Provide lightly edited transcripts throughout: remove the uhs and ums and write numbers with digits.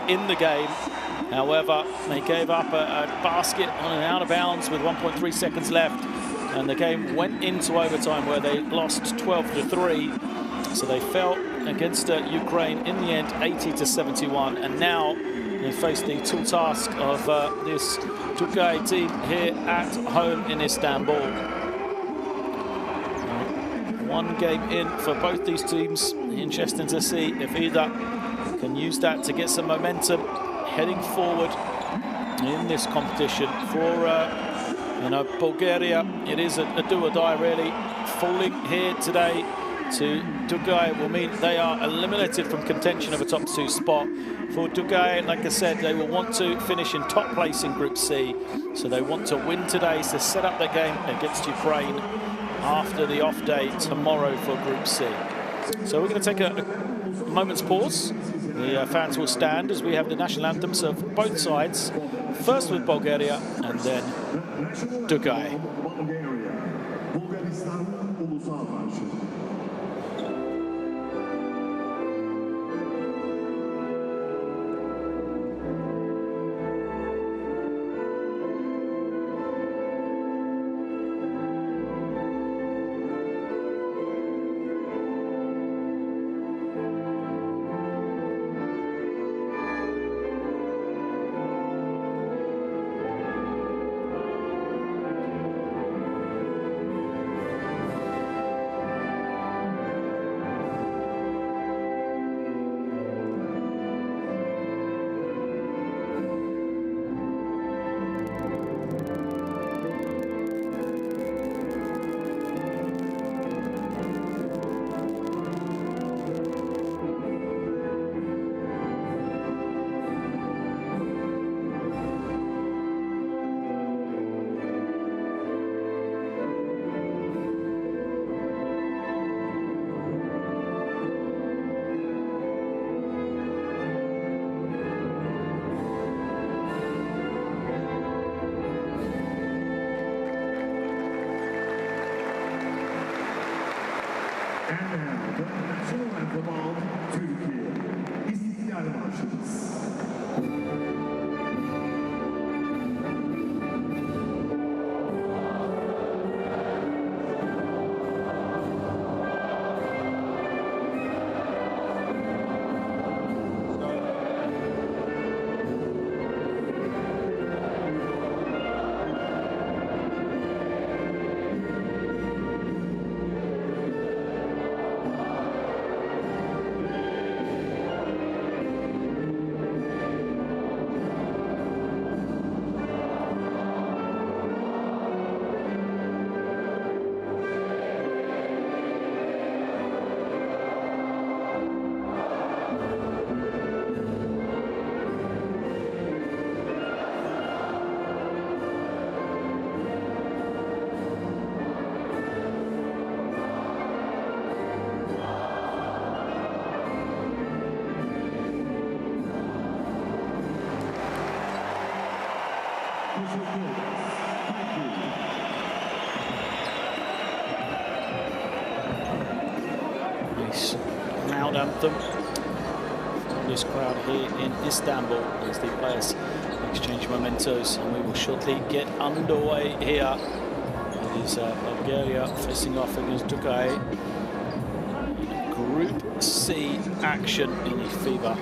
in the game. However, they gave up a basket on an out of bounds with 1.3 seconds left, and the game went into overtime where they lost 12-3. So they fell against Ukraine in the end, 80-71, and now they face the tall task of this Türkiye team here at home in Istanbul. One game in for both these teams. Interesting to see if either can use that to get some momentum heading forward in this competition. For Bulgaria, it is a do or die really. Falling here today to Türkiye will mean they are eliminated from contention of a top 2 spot. For Türkiye, like I said, they will want to finish in top place in Group C. So they want to win today to set up their game against Ukraine after the off day tomorrow for Group C. So we're going to take a moment's pause. The fans will stand as we have the national anthems of both sides. First with Bulgaria and then Türkiye. Türkiye, İstiklal Marşımız. Nice loud anthem from this crowd here in Istanbul as the players exchange mementos, and we will shortly get underway here. It is Bulgaria facing off against Türkiye. Group C action in the FIBA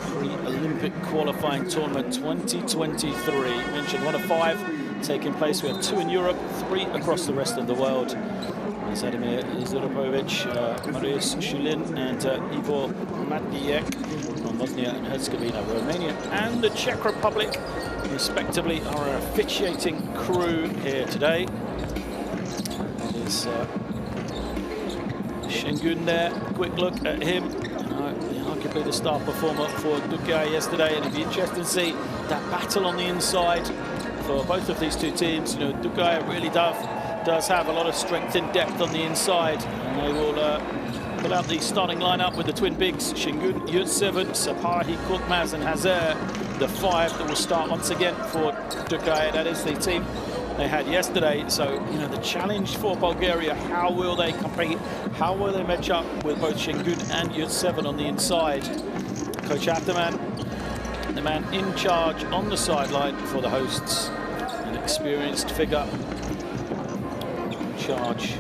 pre-Olympic qualifying tournament 2023. Mentioned 1 of 5 taking place. We have 2 in Europe, 3 across the rest of the world. Zadimir Zurapovic, Marius Shulin and Ivor Matijek from Bosnia and Herzegovina. Romania and the Czech Republic, respectively, are our officiating crew here today. It is Şengün there. Quick look at him. Arguably the star performer for Türkiye yesterday, and it'd be interesting to see that battle on the inside for both of these two teams. You know, Türkiye really does have a lot of strength and depth on the inside, and they will pull out the starting lineup with the twin bigs, Şengün, Yurtseven, Sapahi, Korkmaz and Hazer, the 5 that will start once again for Türkiye. That is the team they had yesterday. So, you know, the challenge for Bulgaria, how will they compete? How will they match up with both Şengün and Yurtseven on the inside? Coach Ataman the man in charge on the sideline for the hosts, an experienced figure in charge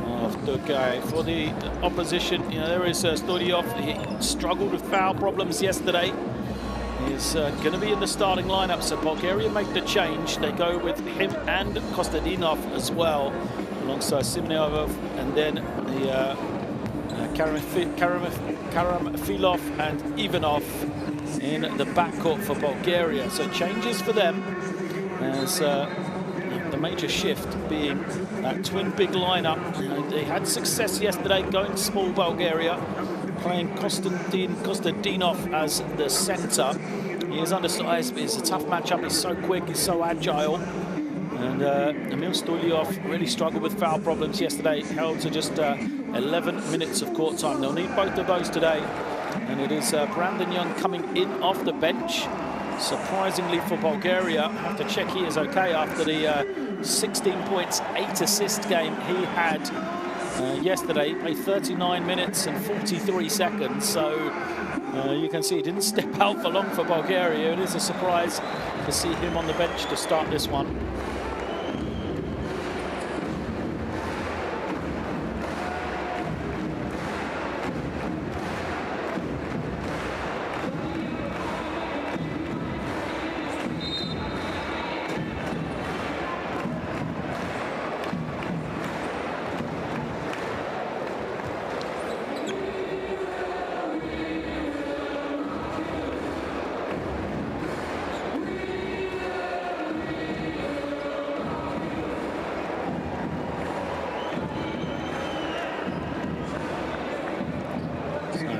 of the guy for the opposition. You know, there is Stolyov. He struggled with foul problems yesterday. He's going to be in the starting lineup, so Bulgaria make the change. They go with him and Kostadinov as well, alongside Simeonov, and then the Karamfilov and Ivanov in the backcourt for Bulgaria. So changes for them as the major shift being that twin big lineup. They had success yesterday going small Bulgaria, playing Kostadinov as the centre. He is undersized, but it's a tough matchup. He's so quick, he's so agile. And Emil Stolyov really struggled with foul problems yesterday, held to just 11 minutes of court time. They'll need both of those today. And it is Brandon Young coming in off the bench. Surprisingly for Bulgaria, I have to check he is okay after the 16 points, 8 assist game he had yesterday. Played 39 minutes and 43 seconds, so you can see he didn't step out for long for Bulgaria. It is a surprise to see him on the bench to start this one.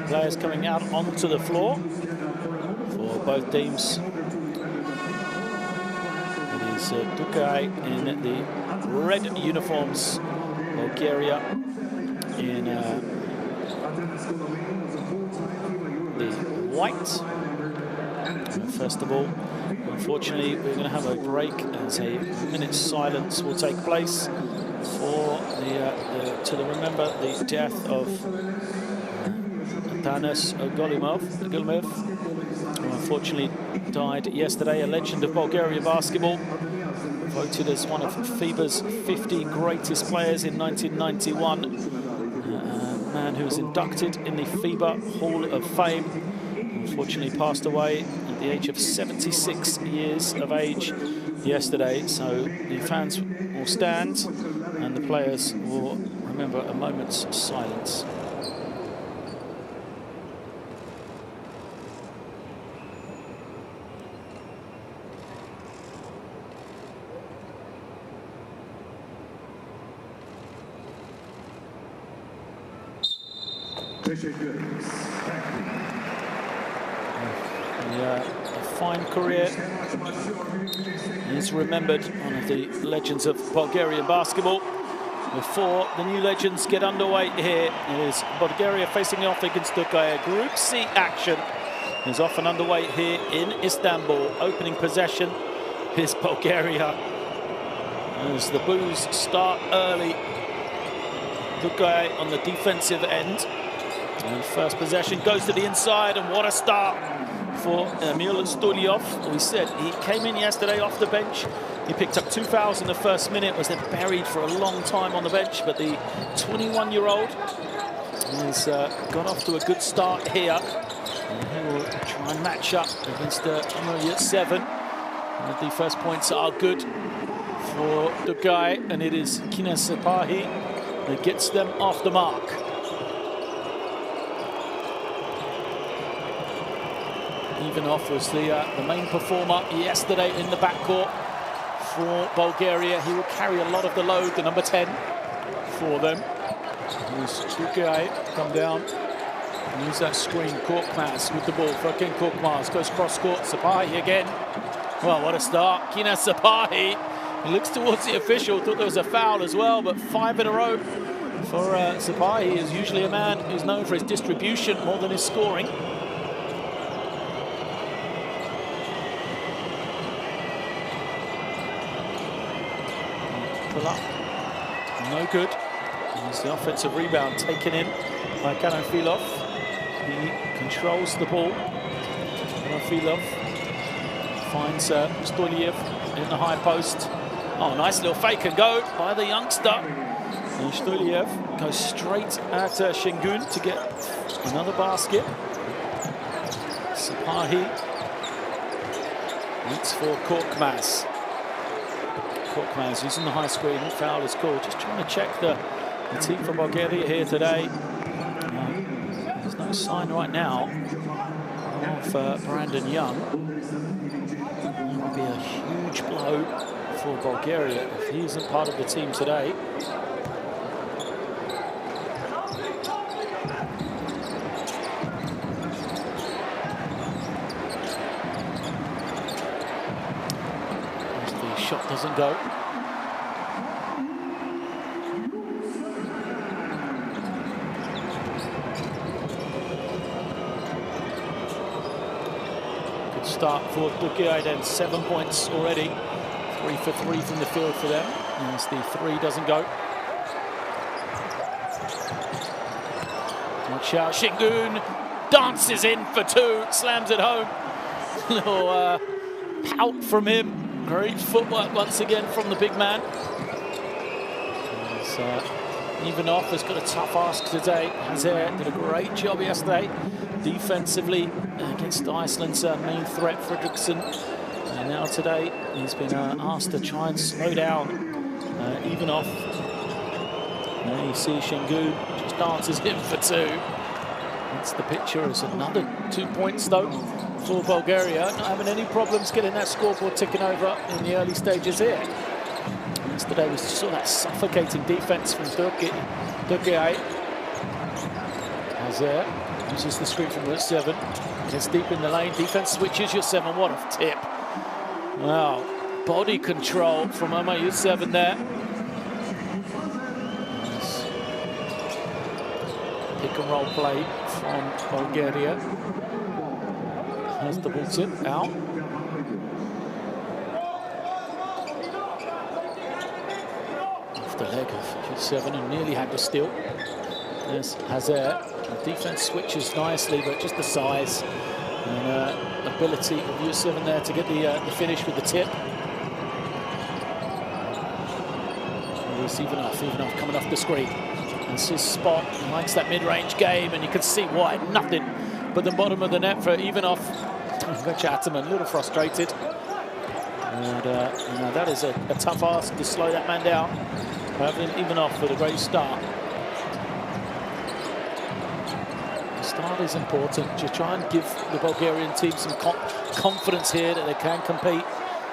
Players coming out onto the floor for both teams. It is Türkiye in the red uniforms, Bulgaria in the white. First of all, unfortunately, we're going to have a break as a minute's silence will take place for to remember the death of Tanas Golimov, who unfortunately died yesterday, a legend of Bulgarian basketball, voted as one of FIBA's 50 greatest players in 1991, a man who was inducted in the FIBA Hall of Fame, unfortunately passed away at the age of 76 years of age yesterday. So the fans will stand and the players will remember a moment's silence. A fine career. He's remembered, one of the legends of Bulgarian basketball. Before the new legends get underway here, it is Bulgaria facing off against Türkiye. Group C action is off and underway here in Istanbul. Opening possession is Bulgaria as the boos start early. Türkiye on the defensive end. And first possession goes to the inside, and what a start for Emil Stolyov. We said he came in yesterday off the bench. He picked up 2 fouls in the first minute, was then buried for a long time on the bench, but the 21-year-old has got off to a good start here. And he will try and match up against Emil at 7. And the first points are good for the guy, and it is Kines Sepahi that gets them off the mark. Ivanov was the main performer yesterday in the backcourt for Bulgaria. He will carry a lot of the load, the number 10 for them. Here's Türkiye come down and use that screen. Korkmaz with the ball. Furkan Korkmaz goes cross-court. Sepahi again. Well, what a start. Kines Sepahi. He looks towards the official. Thought there was a foul as well, but 5 in a row for Sepahi. He is usually a man who's known for his distribution more than his scoring. Pull up, no good. It's the offensive rebound taken in by Karamfilov. He controls the ball. Karafilov finds Stoliev in the high post. Oh, nice little fake and go by the youngster. And Stoliev goes straight at Şengün to get another basket. Sipahi waits for Korkmaz. Korkmaz using the high screen, foul is called. Just trying to check the team for Bulgaria here today. There's no sign right now of Brandon Young. That would be a huge blow for Bulgaria if he isn't part of the team today. The shot doesn't go. Good start for Türkiye then, 7 points already. 3 for 3 from the field for them. As the three doesn't go. Watch out, Şengün dances in for two, slams it home. Little pout from him. Great footwork once again from the big man. Ivanov has got a tough ask today. Hazer did a great job yesterday defensively against Iceland's main threat, Fredriksson. And now today he's been asked to try and slow down Ivanov. Now you see Şengün just dances in for two. That's the picture. It's another 2 points though for Bulgaria. Not having any problems getting that scoreboard ticking over in the early stages here. Yesterday we saw that suffocating defense from Türkiye. Hazer uses the screen from route 7. Gets deep in the lane. Defense switches your 7. What a tip. Wow. Body control from Ömer 7 there. Nice. Pick and roll play from Bulgaria. Has the ball tip out. Off the leg of 7 and nearly had the steal. There's Hazer. The defense switches nicely, but just the size and ability of U7 there to get the finish with the tip. It's Ivanov coming off the screen. It's his spot. He likes that mid-range game, and you can see why. Nothing but the bottom of the net for Ivanov. Chatterman, a little frustrated. And you know, that is a tough ask to slow that man down. Having Ivanov with a great start. The start is important. Just try and give the Bulgarian team some confidence here that they can compete.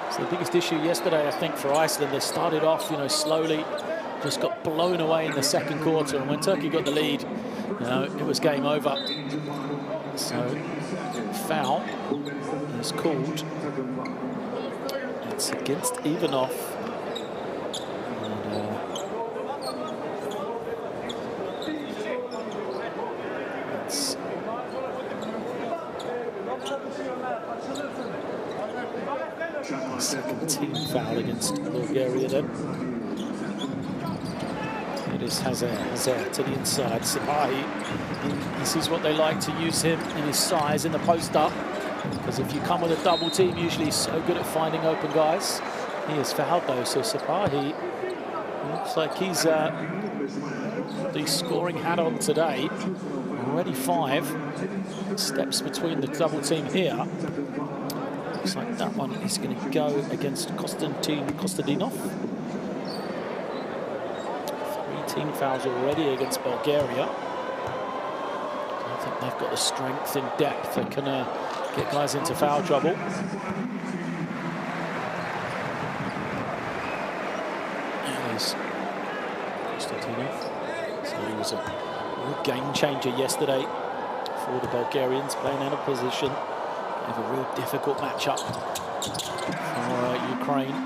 It's the biggest issue yesterday, I think, for Iceland. They started off, slowly, just got blown away in the second quarter. And when Turkey got the lead, it was game over. So, foul is called. It's against Ivanov. And second team foul against Bulgaria then. It is Hazer to the inside. Sipahi, this is what they like to use him in his size in the post up. Because if you come with a double team, usually he's so good at finding open guys. He is fouled though, so Sipahi looks like he's the scoring hat on today. Already 5 steps between the double team here. Looks like that one is going to go against Kostadinov. 3 team fouls already against Bulgaria. I think they've got the strength in depth that can get guys into foul trouble. There is Kostadinov. So he was a real game changer yesterday for the Bulgarians, playing out of position. They have a real difficult matchup for Ukraine.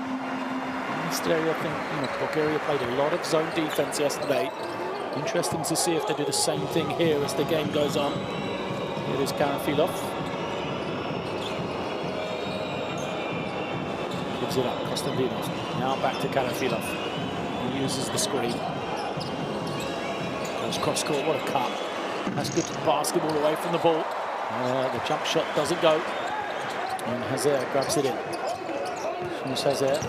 Yesterday, I think Bulgaria played a lot of zone defense yesterday. Interesting to see if they do the same thing here as the game goes on. Here is Karafilov. Gives it up, Kostadinov. Now back to Karafilov. He uses the screen. Goes cross court, what a cut. That's good basketball away from the ball. The jump shot doesn't go. And Hazer grabs it in. Shmus Hazer.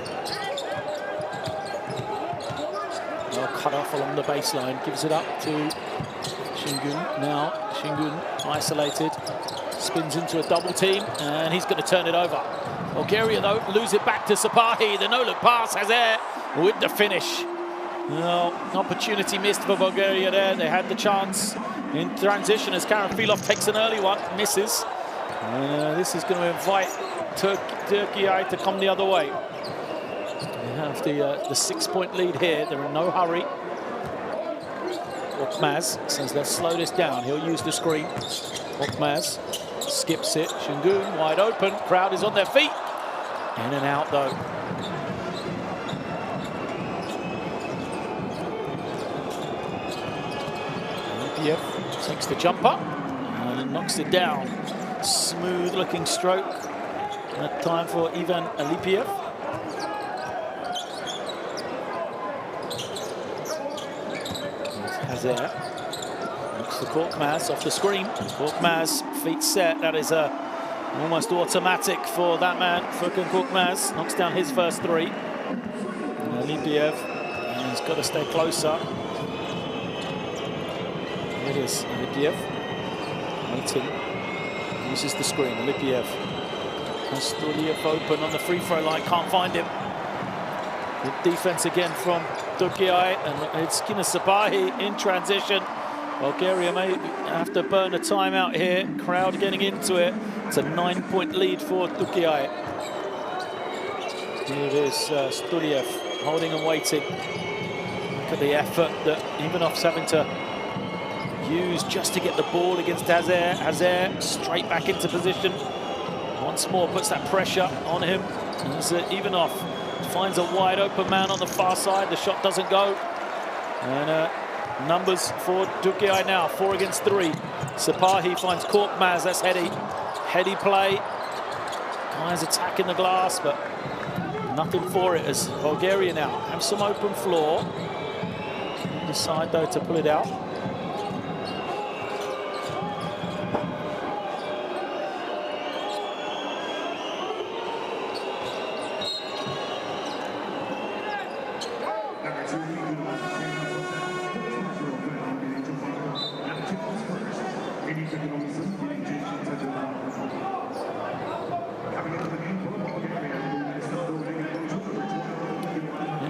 Well cut off along the baseline, gives it up to Şengün. Now Şengün isolated, spins into a double team, and he's going to turn it over. Bulgaria though lose it back to Sapahi. The no-look pass, Hazer with the finish. No opportunity missed for Bulgaria there. They had the chance in transition as Karanfilov takes an early one, misses. This is going to invite Türkiye to come the other way. They have the 6-point lead here. They're in no hurry. Korkmaz says they'll slow this down. He'll use the screen. Korkmaz skips it. Şengün wide open. Crowd is on their feet. In and out though. Alipiev takes the jumper and knocks it down. Smooth looking stroke. That time for Ivan Alipiev. Hazer looks for Korkmaz off the screen. Korkmaz feet set. That is almost automatic for that man. Furkan Korkmaz knocks down his first three. Alipiev, and he's got to stay closer. Here it is, Alipiev waiting. Uses the screen. Alipiev. Stuliev open on the free throw line, can't find him. Good defense again from Türkiye, and it's Kina Sapahi in transition. Bulgaria may have to burn a timeout here. Crowd getting into it. It's a 9-point lead for Türkiye. Here it is, Stuliev holding and waiting. Look at the effort that Ivanov's having to use just to get the ball against Hazer. Hazer straight back into position. Once more puts that pressure on him. As Ivanov finds a wide open man on the far side. The shot doesn't go. And numbers for Türkiye now, 4 against 3. Sapahi finds Korkmaz, that's heady. Heady play. Guys attacking the glass, but nothing for it as Bulgaria now have some open floor. Decide though to pull it out.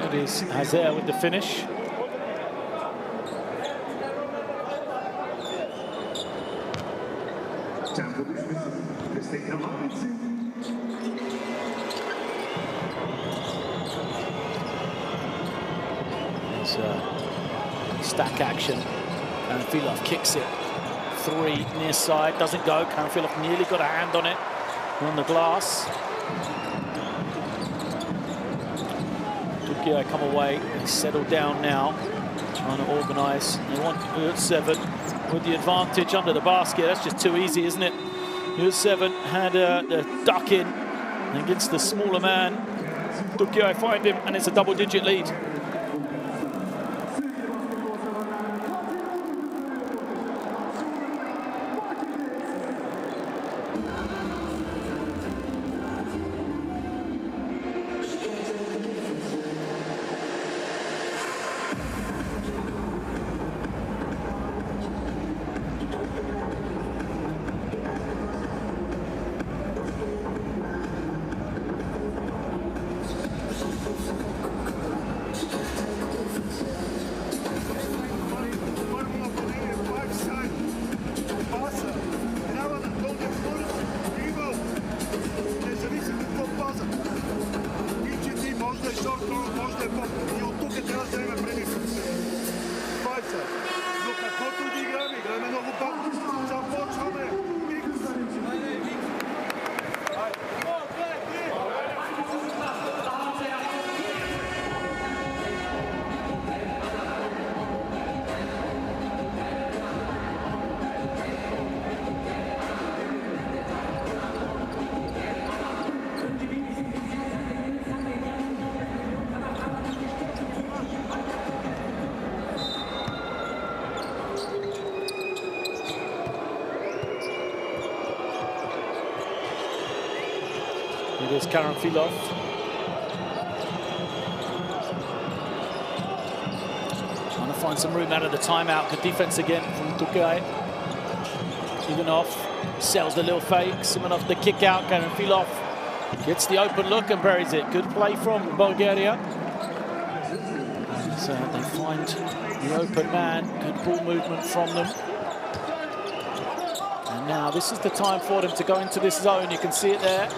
It is Hazer with the finish. There's stack action. Karanfilov kicks it. 3 near side, doesn't go. Karanfilov nearly got a hand on it on the glass. Türkiye come away, they settle down now, trying to organise. They want Yurtseven with the advantage under the basket. That's just too easy, isn't it? Yurtseven had the duck in against the smaller man. Türkiye find him, and it's a double-digit lead. It is Karamfilov. Trying to find some room out of the timeout. Good defense again from Türkiye. Ivanov sells the little fake. Simonov the kick out. Karamfilov gets the open look and buries it. Good play from Bulgaria. So they find the open man. Good ball movement from them. And now this is the time for them to go into this zone. You can see it there.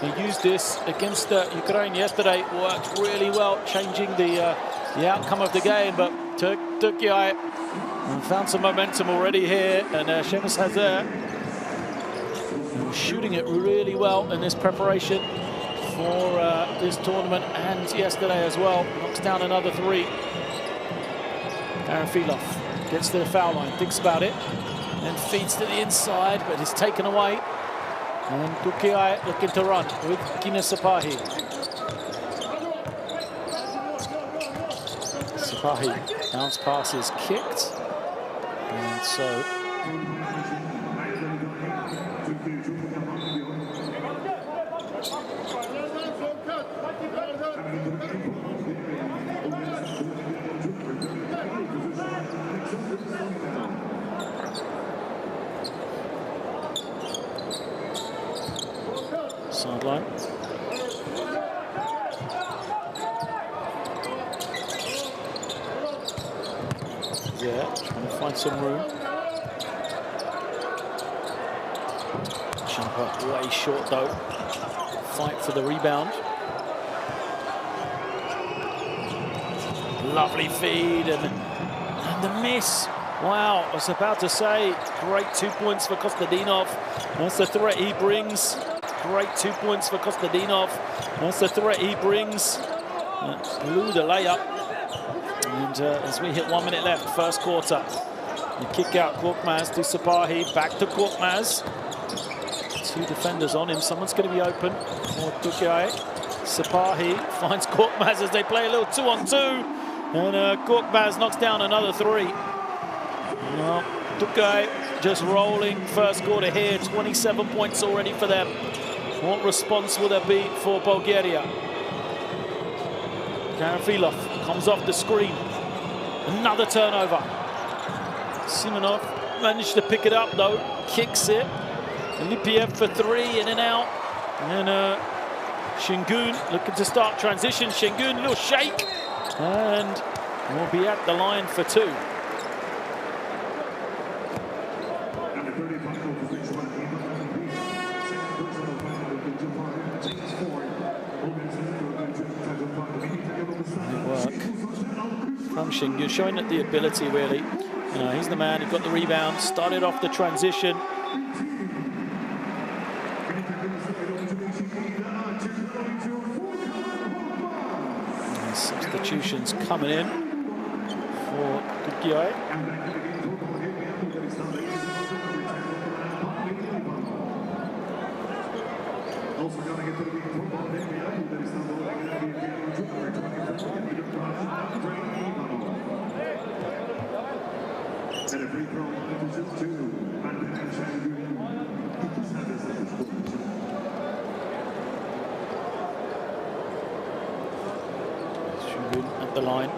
He used this against Ukraine yesterday. Worked really well, changing the outcome of the game. But Türkiye found some momentum already here. And Şemus Hazır shooting it really well in this preparation for this tournament and yesterday as well. Knocks down another three. Karamfilov gets to the foul line, thinks about it, and feeds to the inside, but it's taken away. And Türkiye looking to run with Kine Sapahi. Sapahi, bounce pass is kicked. And so sideline. Yeah, trying to find some room. Jump up way short though. Fight for the rebound. Lovely feed and the miss. Wow, I was about to say, great 2 points for Kostadinov. That's the threat he brings. Great 2 points for Kostadinov. That's the threat he brings. Blew the layup. And as we hit 1 minute left, first quarter. The kick out, Korkmaz to Sapahi. Back to Korkmaz. Two defenders on him. Someone's going to be open for Türkiye. Sapahi finds Korkmaz as they play a little 2-on-2. And Korkmaz knocks down another three. Well, Türkiye just rolling first quarter here. 27 points already for them. What response will there be for Bulgaria? Karamfilov comes off the screen. Another turnover. Simonov managed to pick it up though. Kicks it. Lipiev for three, in and out. And Şengün looking to start transition. Şengün, a little shake. And will be at the line for two. From Şengün, showing that the ability really. You know, he's the man who got the rebound, started off the transition. And substitutions coming in for Türkiye. At the line.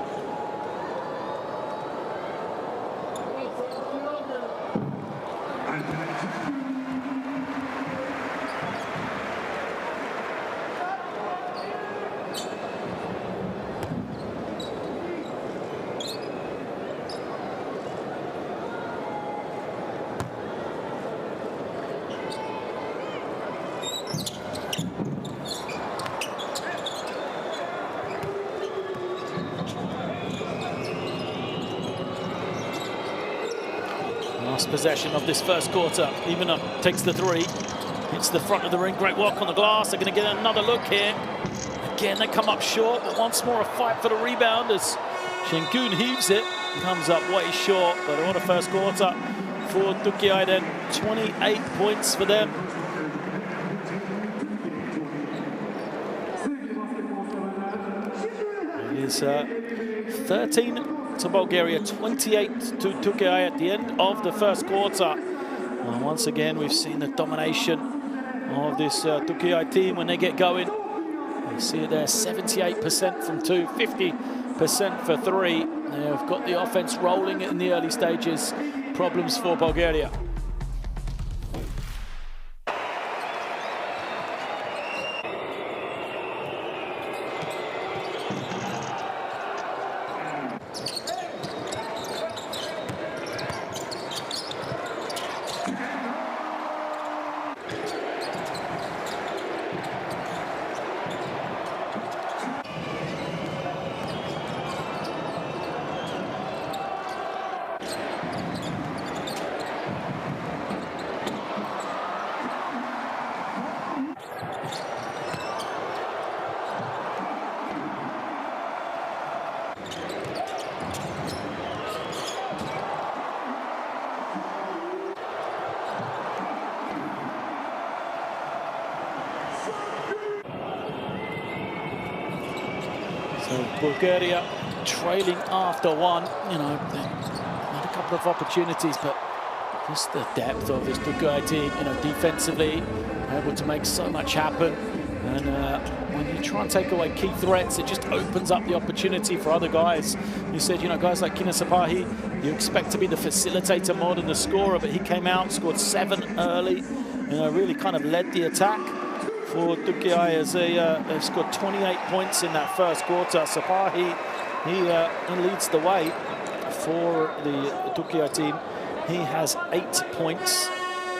Last possession of this first quarter. Ivanov takes the three. Hits the front of the ring. Great work on the glass. They're going to get another look here. Again, they come up short, but once more a fight for the rebound as Şengün heaves it. Comes up way short, but what a first quarter for Türkiye then. 28 points for them. It is 13 to Bulgaria, 28 to Türkiye at the end of the first quarter. And once again, we've seen the domination of this Türkiye team when they get going. You see it there, 78% from 2, 50% for 3. They've got the offense rolling in the early stages. Problems for Bulgaria. So Bulgaria trailing after 1, you know, they had a couple of opportunities, but just the depth of this Türkiye team, you know, defensively, able to make so much happen. And when you try and take away key threats, it just opens up the opportunity for other guys. You said, you know, guys like Kina Sapahi, you expect to be the facilitator more than the scorer, but he came out, scored 7 early, you know, really kind of led the attack for Türkiye as they've scored 28 points in that first quarter. Sapahi, he leads the way for the Türkiye team. He has 8 points,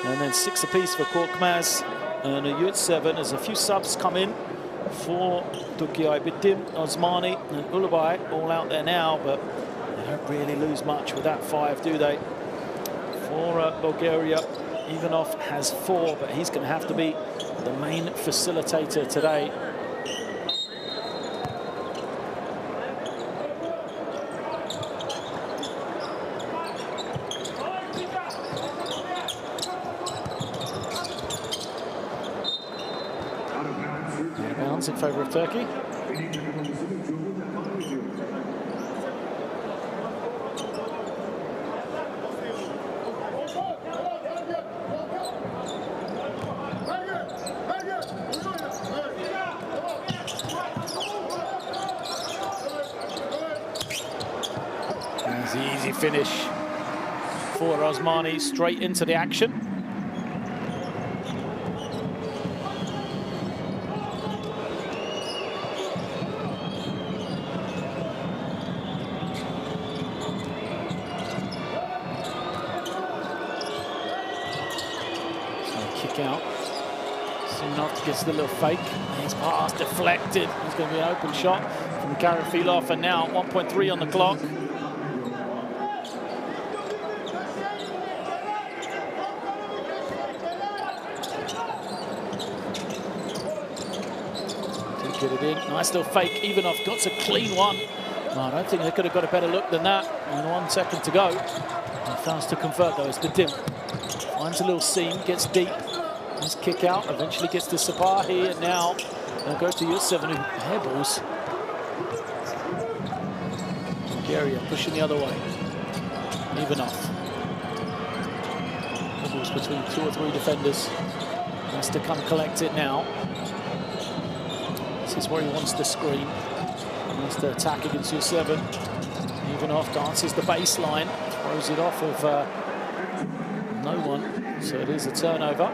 and then 6 apiece for Korkmaz and Yurt7 as a few subs come in for Türkiye. Bitim, Osmani and Ulubay all out there now, but they don't really lose much with that 5, do they? For Bulgaria, Ivanov has 4, but he's going to have to be the main facilitator today. Out of bounds in favour of Turkey. It's an easy finish for Osmani, straight into the action. Kick out. Soon after gets the little fake. His pass deflected. It's going to be an open shot from Karafilov, and now 1.3 on the clock. Didn't get it in. Nice little fake. Ivanov got a clean one. No, I don't think they could have got a better look than that. And 1 second to go. And fast to convert though is Bitim. Finds a little seam, gets deep. Nice kick out, eventually gets to Sapahi, and now they'll go to Yurt7 who hairballs. Bulgaria pushing the other way. Ivanov. Hairballs between 2 or 3 defenders. Has to come collect it now. This is where he wants to screen. He wants to attack against Yurt7. Ivanov dances the baseline, throws it off of no one, so it is a turnover.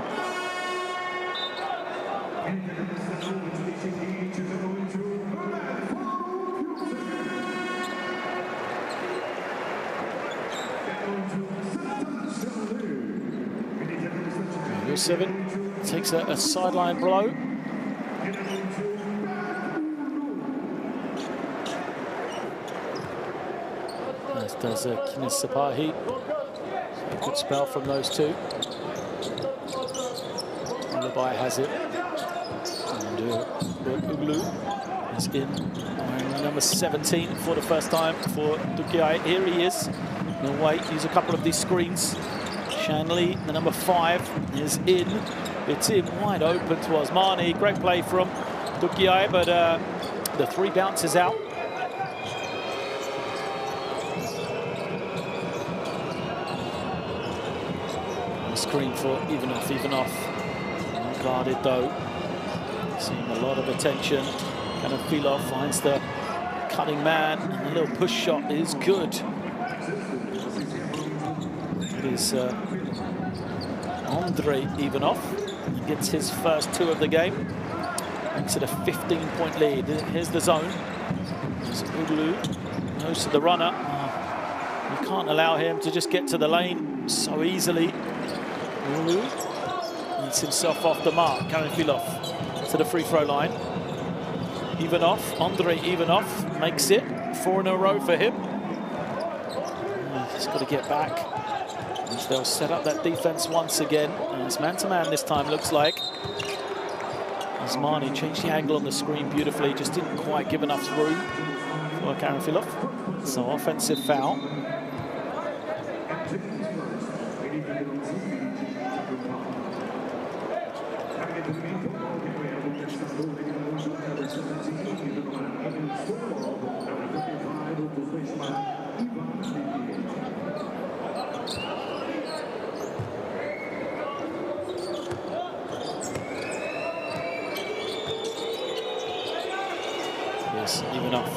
Yurt7 takes a sideline blow. As does Kina Sapahi. Good spell from those two. Ulubay has it. And Uglu is in. Number 17 for the first time for Türkiye. Here he is. No wait, use a couple of these screens. Shanley, the number 5, is in. It's in wide open to Osmani. Great play from Türkiye, but the 3 bounces out. Screen for Ivanov. guarded though. Seeing a lot of attention. Kind of Filov finds the cutting man, and the little push shot is good. It is Andrei Ivanov. He gets his first 2 of the game. Makes it a 15-point lead. Here's the zone. There's Ulu. Goes to the runner. You can't allow him to just get to the lane so easily. Ulu needs himself off the mark. Filov to the free throw line. Ivanov, Andrei Ivanov makes it. 4 in a row for him. He's got to get back. And they'll set up that defense once again. And it's man-to-man this time, looks like. Osmani changed the angle on the screen beautifully, just didn't quite give enough room for Filov. So offensive foul. Ivanov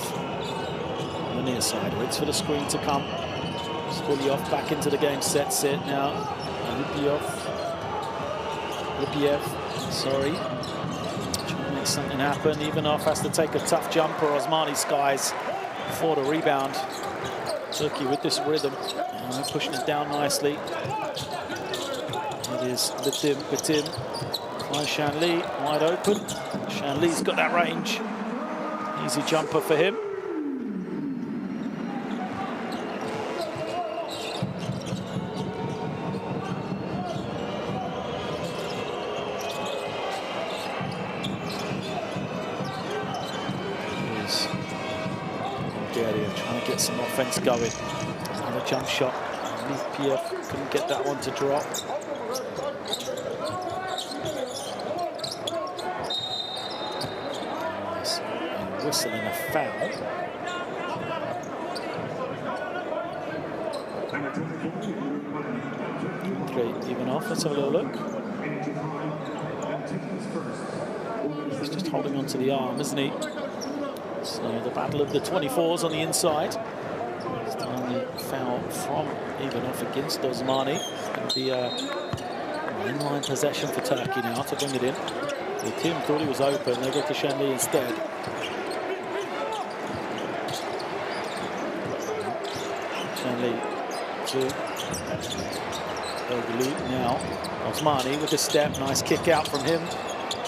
on the near side, waits for the screen to come. Stulyev back into the game, sets it now. Lupiev, sorry. Trying to make something happen. Ivanov has to take a tough jumper. Osmani skies for the rebound. Turkey with this rhythm, pushing it down nicely. It is Bitim. Finds Shanli wide open. Shanli's got that range. Easy jumper for him. Here's Bulgaria trying to get some offense going. Another jump shot. Lupiev couldn't get that one to drop. Whistling a foul. Great, Ivanov, let's have a little look. He's just holding on to the arm, isn't he? So the battle of the 24s on the inside. It's done the foul from Ivanov against Osmani. It's going to be an inline possession for Turkey now to bring it in. The team thought he was open, they go to Shanli instead. Shanli to Oglu now. Osmani with the step, nice kick out from him.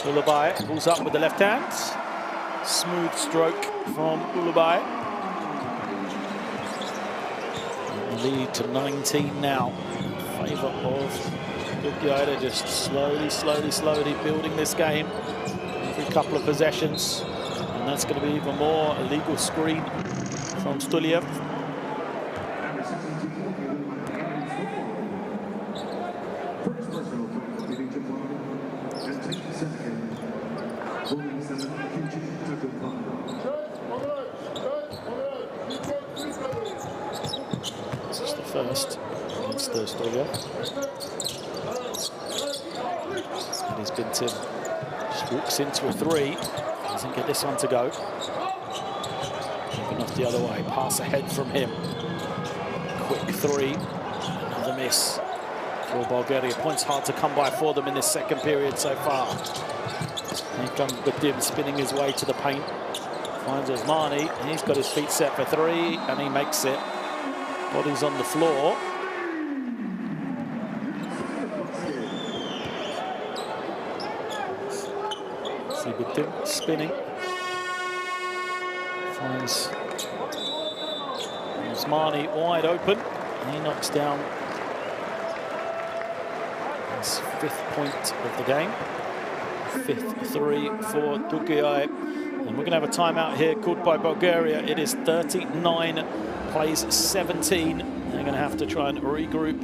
Ulubai pulls up with the left hand. Smooth stroke from Ulubai. Lead to 19 now in favour of Türkiye. Just slowly building this game. Every couple of possessions. And that's going to be even more illegal screen from Stulyev. This is the first against Stulyev. And he's been Tim. Just walks into a 3. Doesn't get this one to go. Even off the other way. Pass ahead from him. Quick 3. Another miss for Bulgaria. Points hard to come by for them in this second period so far. Here comes Badim spinning his way to the paint. Finds Osmani. He's got his feet set for 3 and he makes it. Body's on the floor. See Badim spinning. Finds Osmani wide open. And he knocks down his 5th point of the game. 5th 3 for Türkiye. And we're going to have a timeout here called by Bulgaria. It is 39 plays 17. They're going to have to try and regroup.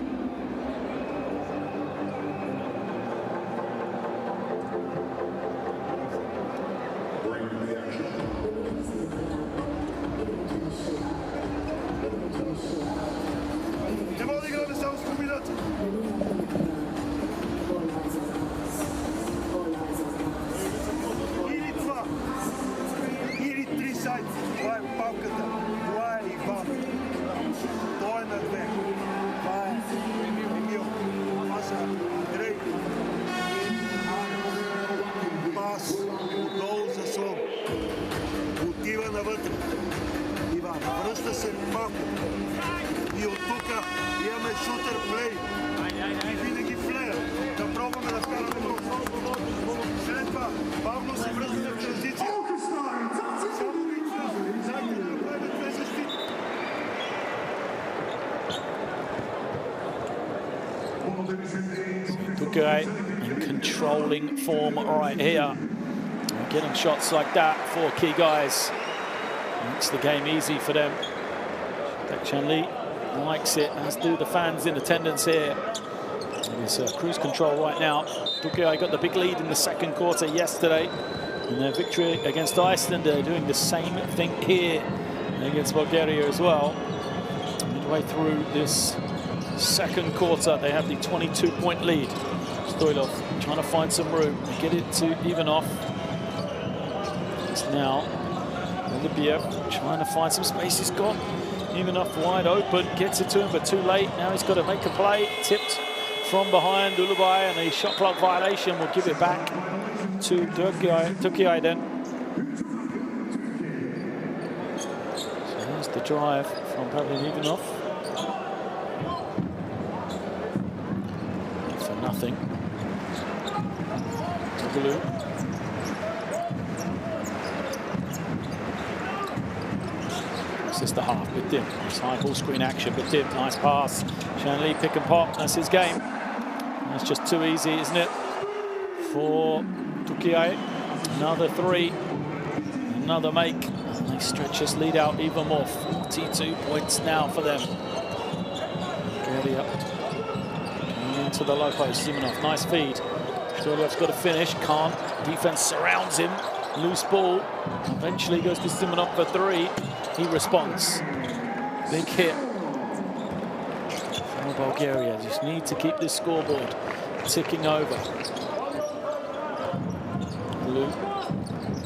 навътре. Иван, връща се малко. И от тук имаме шутер плей. И винаги флеер. Да пробваме да вкараме много. След това бавно се връщаме в транзиция. Bulgaria in controlling form right here. Getting shots like that for key guys makes the game easy for them. Chanli likes it, as do the fans in attendance here. It's cruise control right now. Bulgaria got the big lead in the second quarter yesterday. In their victory against Iceland, they're doing the same thing here against Bulgaria as well. Midway through this second quarter, they have the 22-point lead. Stoilov trying to find some room, get it to even off. It's now Libyev trying to find some space. He's got even off wide open, gets it to him, but too late. Now he's got to make a play, tipped from behind Ulubai, and a shot clock violation will give it back to Türkiye then. So there's the drive from Pavlin Ivanov. For nothing. Blue. This is the half, but Dim. It's high ball screen action, but Dim, nice pass. Chanli pick and pop, that's his game. That's just too easy, isn't it? For Türkiye. Another three, another make. And they stretch this lead out even more. 42 points now for them. Bulgaria coming into the low post. Simonov, nice feed. Stoilov's got to finish, can't. Defense surrounds him. Loose ball. Eventually goes to Simonov for three. He responds. Big hit for Bulgaria. Just need to keep this scoreboard ticking over. Blue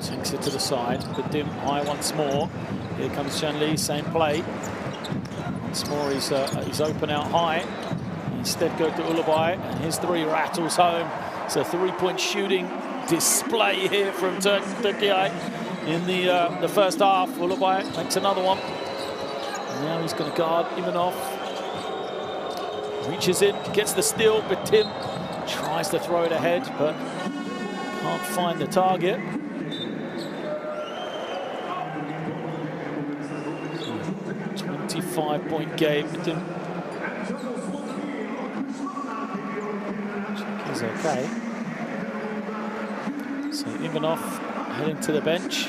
takes it to the side. But Dim high once more. Here comes Chanli, same play. Once more he's open out high. Instead go to Ulubai, and his three rattles home. It's a three-point shooting display here from Türkiye in the first half. Ulubai makes another one. And now he's going to guard Ivanov. Reaches in, gets the steal, but Tim tries to throw it ahead, but can't find the target. 25-point game. Tim is okay. So Ivanov heading to the bench.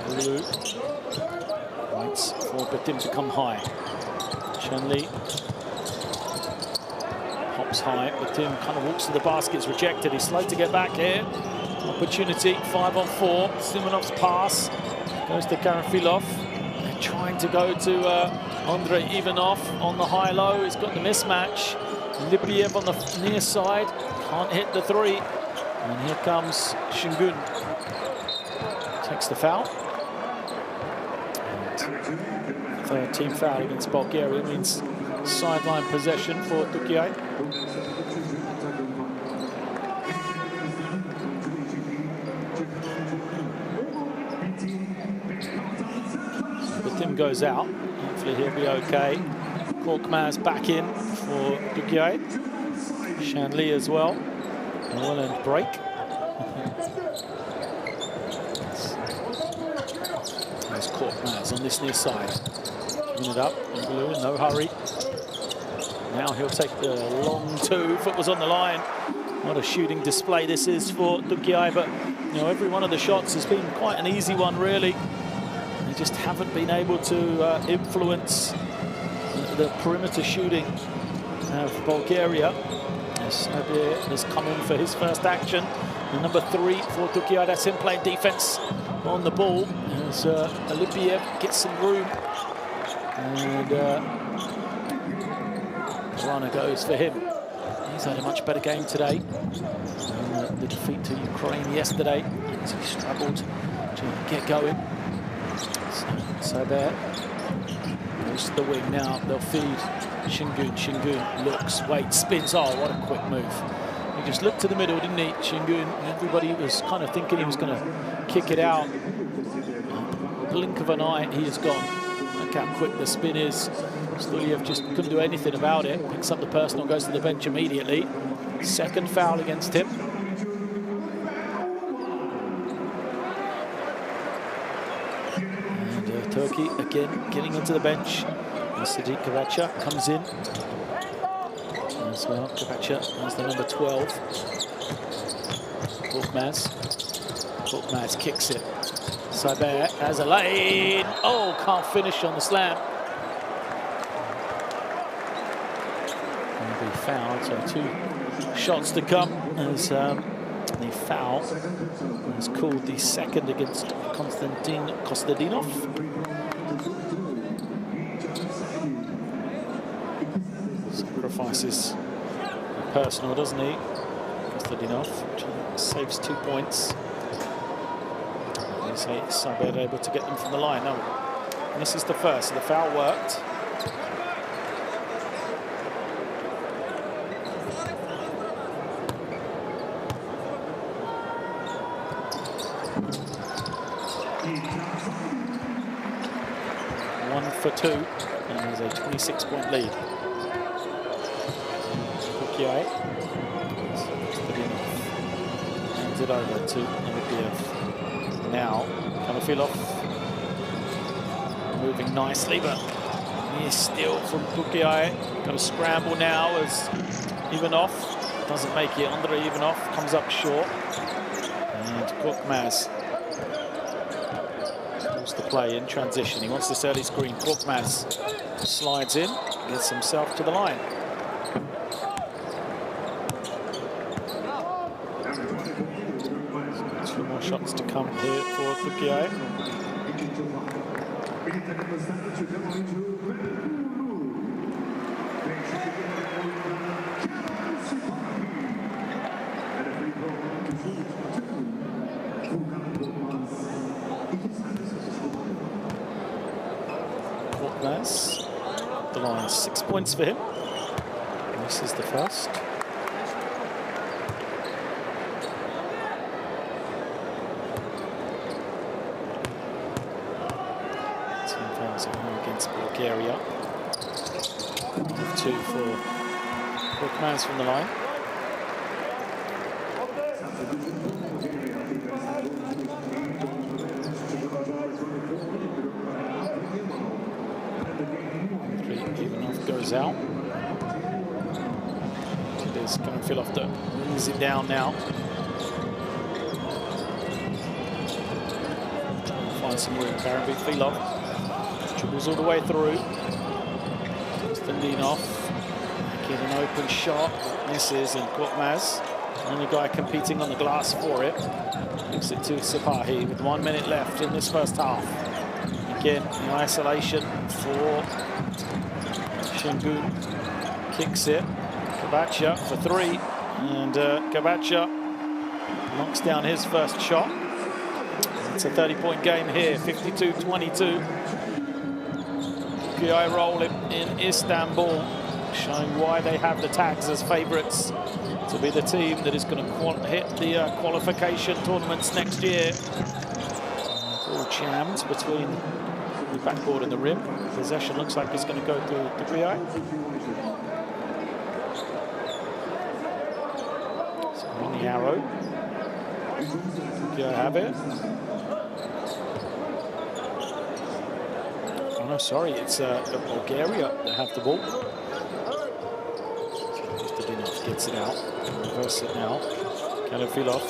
Blue waits for Betim to come high. Chanli hops high. Betim kind of walks to the basket, it's rejected. He's slow to get back here. Opportunity, 5-on-4. Simonov's pass goes to Karanfilov. They're trying to go to Andrei Ivanov on the high-low. He's got the mismatch. Libyev on the near side. Can't hit the three. And here comes Shingun. Takes the foul. And third team foul against Bulgaria means sideline possession for Türkiye. Tim goes out. Hopefully he'll be okay. Korkmaz back in for Türkiye. Chanli as well. A well-earned break. There's Korkmaz on this near side. Giving it up. Blue, no hurry. Now he'll take the long two. Foot was on the line. What a shooting display this is for Türkiye, but you know, every one of the shots has been quite an easy one, really. They just haven't been able to influence the perimeter shooting of Bulgaria. Sabir has come in for his first action. And number 3 for Türkiye, that's him playing defense on the ball. As Libyev gets some room. And runner goes for him. He's had a much better game today. And, the defeat to Ukraine yesterday, as he struggled to get going. So there goes to the wing now. They'll feed Shingun. Shingun looks, waits, spins. Oh, what a quick move. Big just looked to the middle, didn't he, Şengün? Everybody was kind of thinking he was going to kick it out. Blink of an eye, he is gone. Look how quick the spin is. Stuliev just couldn't do anything about it. Picks up the personal, goes to the bench immediately. Second foul against him. And Turkey again getting into the bench. Sadiq Kavacha comes in as well. Kavacha is the number 12. Korkmaz kicks it. Saber has a lane. Oh, can't finish on the slam. And be fouled. So 2 shots to come as the foul is called the second against Konstantin Kostadinov. Sacrifices personal, doesn't he? Kostadinov saves 2 points. Saber able to get them from the line. No, misses the first, so the foul worked. One for 2, and there's a 26-point lead. Türkiye hands it over to Olympiyev. Now, Kanofilov moving nicely, but near steal from Türkiye. Got to scramble now as Ivanov doesn't make it. Andrei Ivanov comes up short. And Korkmaz wants to play in transition. He wants this early screen. Korkmaz slides in, gets himself to the line. Shots to come here for Türkiye. Korkmaz, the line, 6 points for him. This is the first. Against Bulgaria. 1 of 2 for Korkmaz from the line. Ivanov goes out. There's Kanofilov that brings it down now. Trying to find some room. Filov dribbles all the way through. Konstantinov making an open shot. Misses, and Korkmaz, only guy competing on the glass for it, gives it to Sipahi with 1 minute left in this first half. Again, in isolation for Şengün. Kicks it. Kavacha for 3. And Kavacha knocks down his first shot. It's a 30-point game here, 52-22. Türkiye roll in Istanbul, showing why they have the tags as favourites to be the team that is going to hit the qualification tournaments next year. All jammed between the backboard and the rim. Possession looks like it's going to go to Türkiye. So on the arrow. Türkiye have it. Oh no, sorry, it's Bulgaria that have the ball. Kostadinov gets it out. Reverse it now. Kanofilov.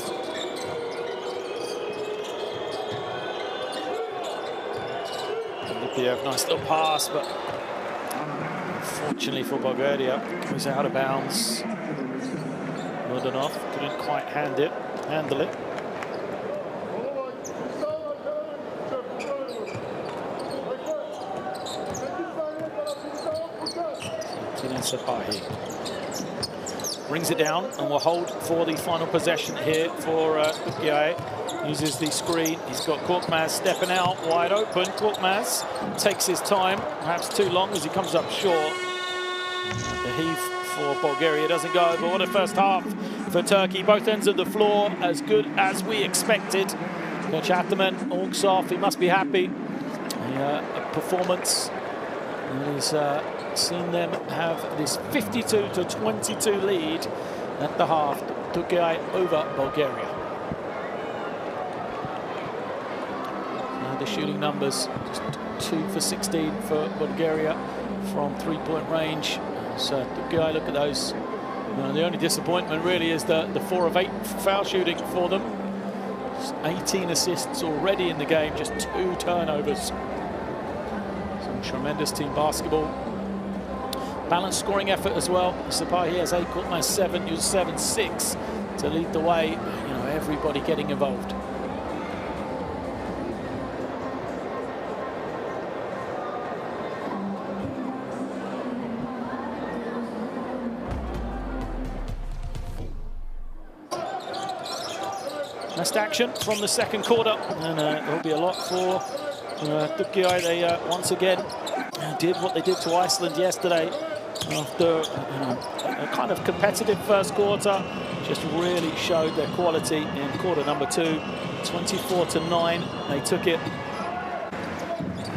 Olympiyev, nice little pass, but unfortunately for Bulgaria, goes out of bounds. Murdanov couldn't quite handle it. Sipahi brings it down and will hold for the final possession here for Türkiye. Uses the screen. He's got Korkmaz stepping out wide open. Korkmaz takes his time, perhaps too long as he comes up short. The heave for Bulgaria doesn't go, but what a first half for Turkey. Both ends of the floor as good as we expected. Coach Ataman walks off, he must be happy. A performance. He's seen them have this 52-22 lead at the half. Türkiye over Bulgaria. The shooting numbers, just 2 for 16 for Bulgaria from three-point range. So Türkiye, look at those. The only disappointment really is the 4 of 8 foul shooting for them. 18 assists already in the game, just 2 turnovers. Some tremendous team basketball. Balanced scoring effort as well. Sapahi has 8, Korkmaz 7, used 7-6 to lead the way. Everybody getting involved. Best action from the second quarter, and there'll be a lot for Türkiye. They once again did what they did to Iceland yesterday after a kind of competitive first quarter. Just really showed their quality in quarter number 2, 24-9. They took it,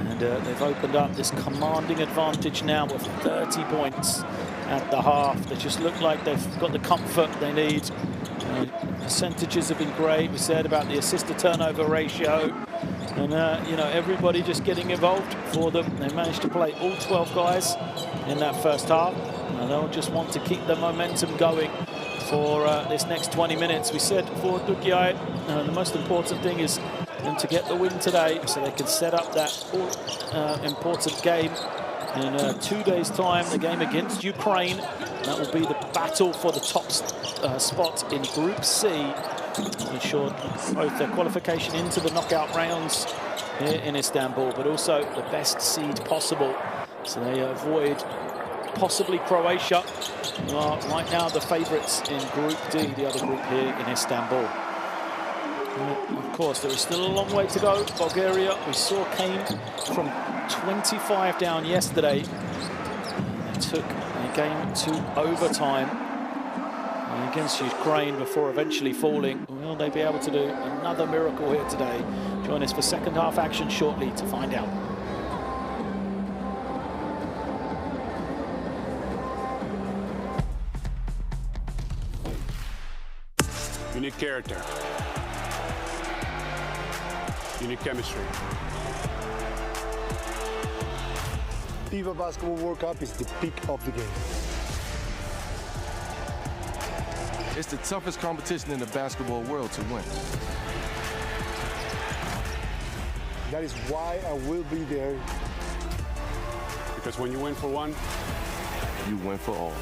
and they've opened up this commanding advantage now with 30 points at the half. They just look like they've got the comfort they need. Percentages have been great. We said about the assist-to-turnover ratio, and everybody just getting involved for them. They managed to play all 12 guys in that first half, and they'll just want to keep the momentum going for this next 20 minutes. We said for Türkiye, the most important thing is them to get the win today, so they can set up that important game in 2 days' time, the game against Ukraine. That will be the battle for the top spot in Group C, to ensure both their qualification into the knockout rounds here in Istanbul, but also the best seed possible. So they avoid possibly Croatia, who are right now the favourites in Group D, the other group here in Istanbul. Of course, there is still a long way to go. Bulgaria, we saw, came from 25 down yesterday. They took the game to overtime against Ukraine before eventually falling. Will they be able to do another miracle here today? Join us for second half action shortly to find out. Unique character. Unique chemistry. FIBA Basketball World Cup is the peak of the game. It's the toughest competition in the basketball world to win. That is why I will be there. Because when you win for one, You win for all.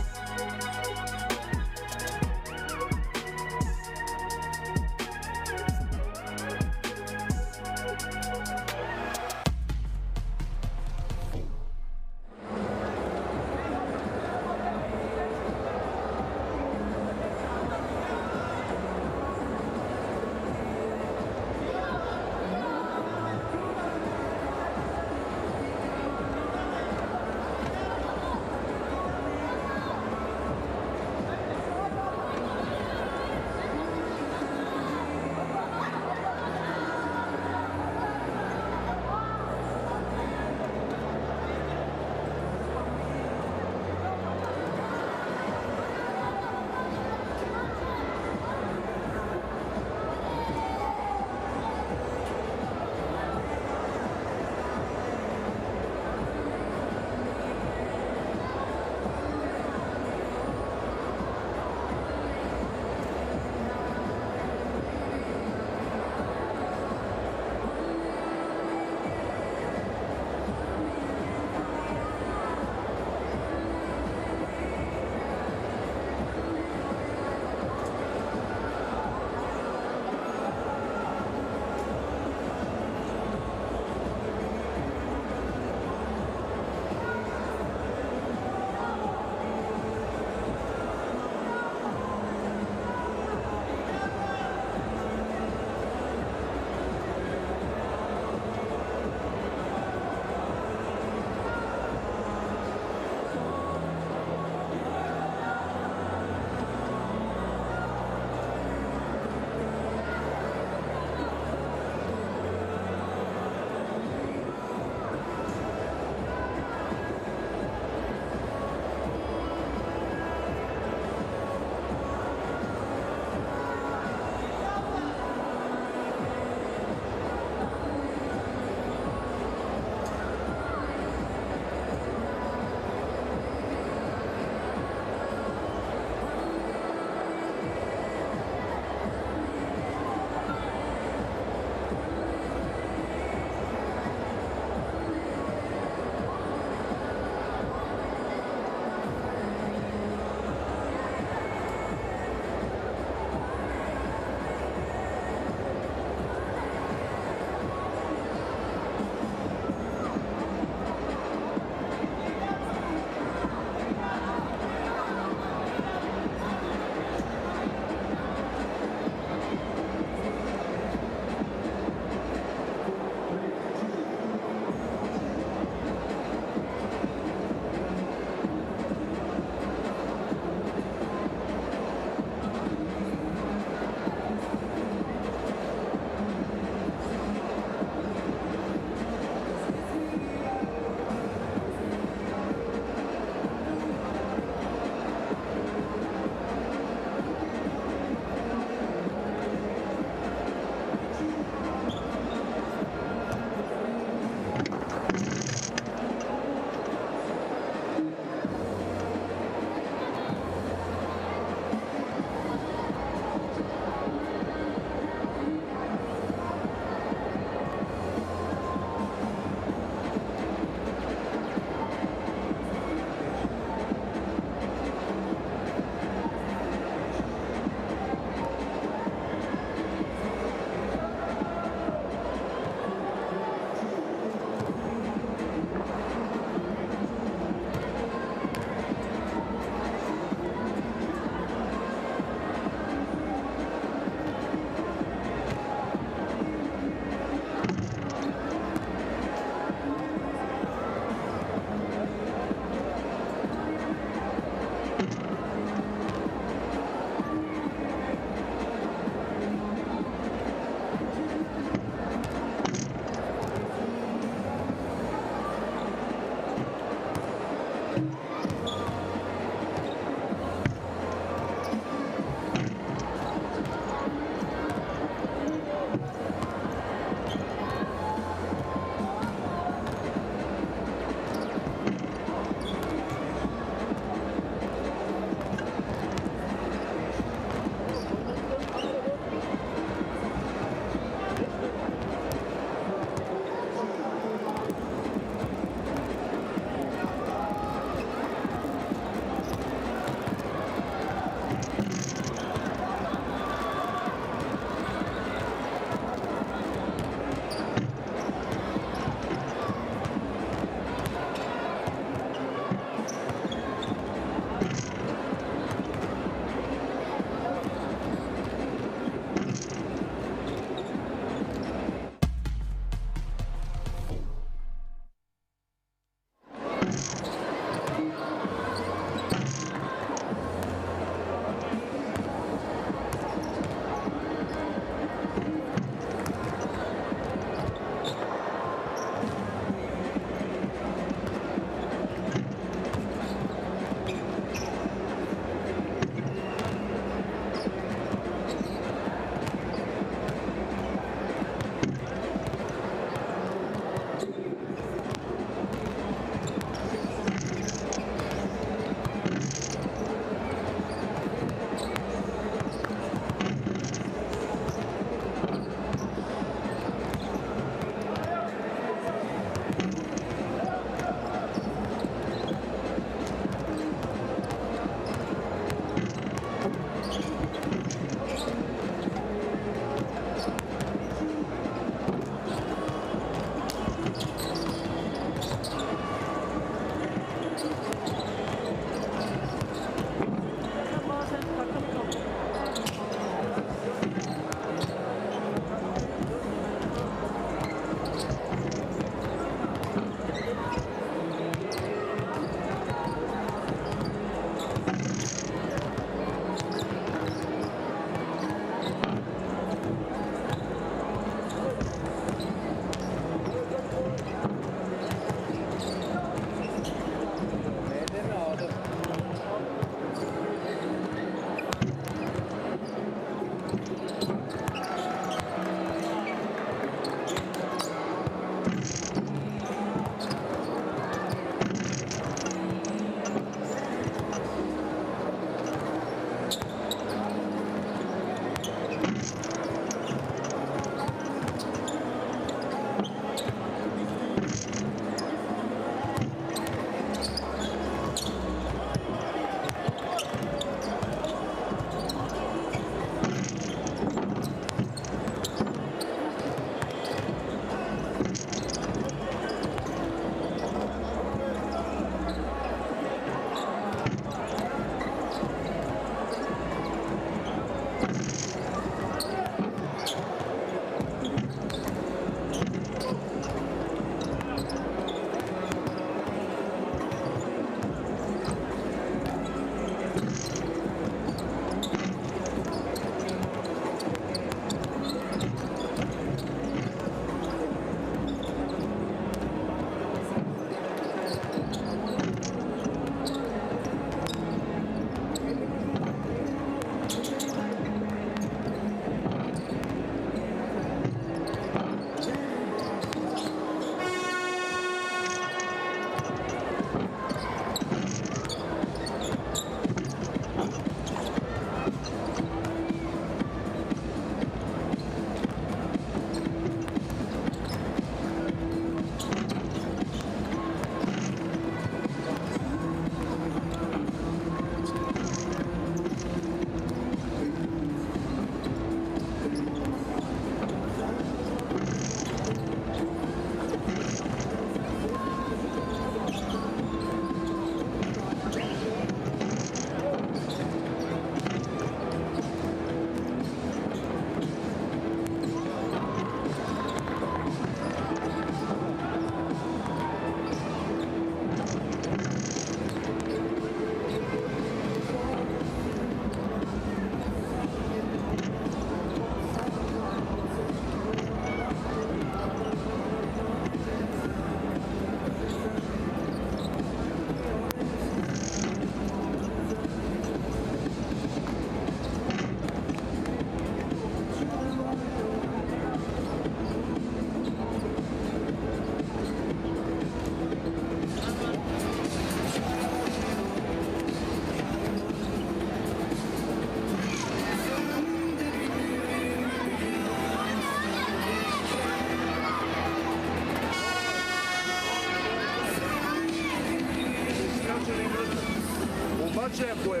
се, ако е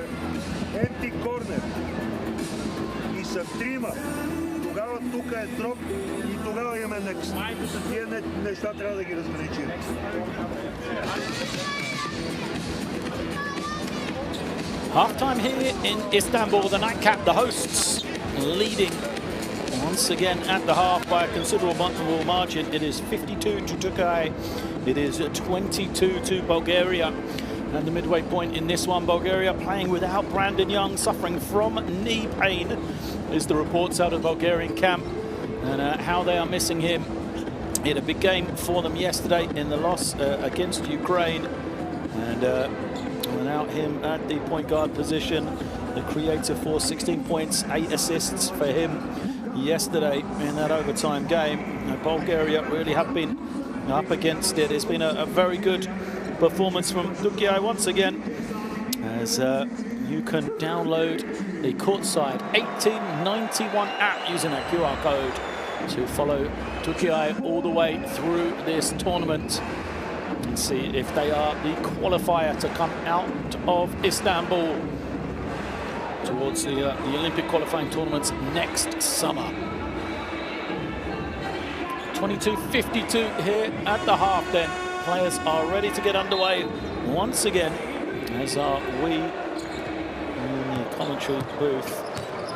empty corner и са трима, тогава тук е дроп и тогава имаме next. Тия неща трябва да ги разграничим. Half-time here in Istanbul, the nightcap, the hosts leading once again at the half by a considerable margin. It is 52 to Türkiye, it is 22 to Bulgaria. And the midway point in this one, Bulgaria playing without Brandon Young, suffering from knee pain, is the reports out of the Bulgarian camp, and how they are missing him. He had a big game for them yesterday in the loss against Ukraine, and without him at the point guard position, the creator for 16 points, 8 assists for him yesterday in that overtime game. Bulgaria really have been up against it. It's been a very good performance from Türkiye once again, as you can download the courtside 1891 app using that QR code to follow Türkiye all the way through this tournament and see if they are the qualifier to come out of Istanbul towards the Olympic qualifying tournaments next summer. 22:52 here at the half then. Players are ready to get underway once again, as are we in the commentary booth.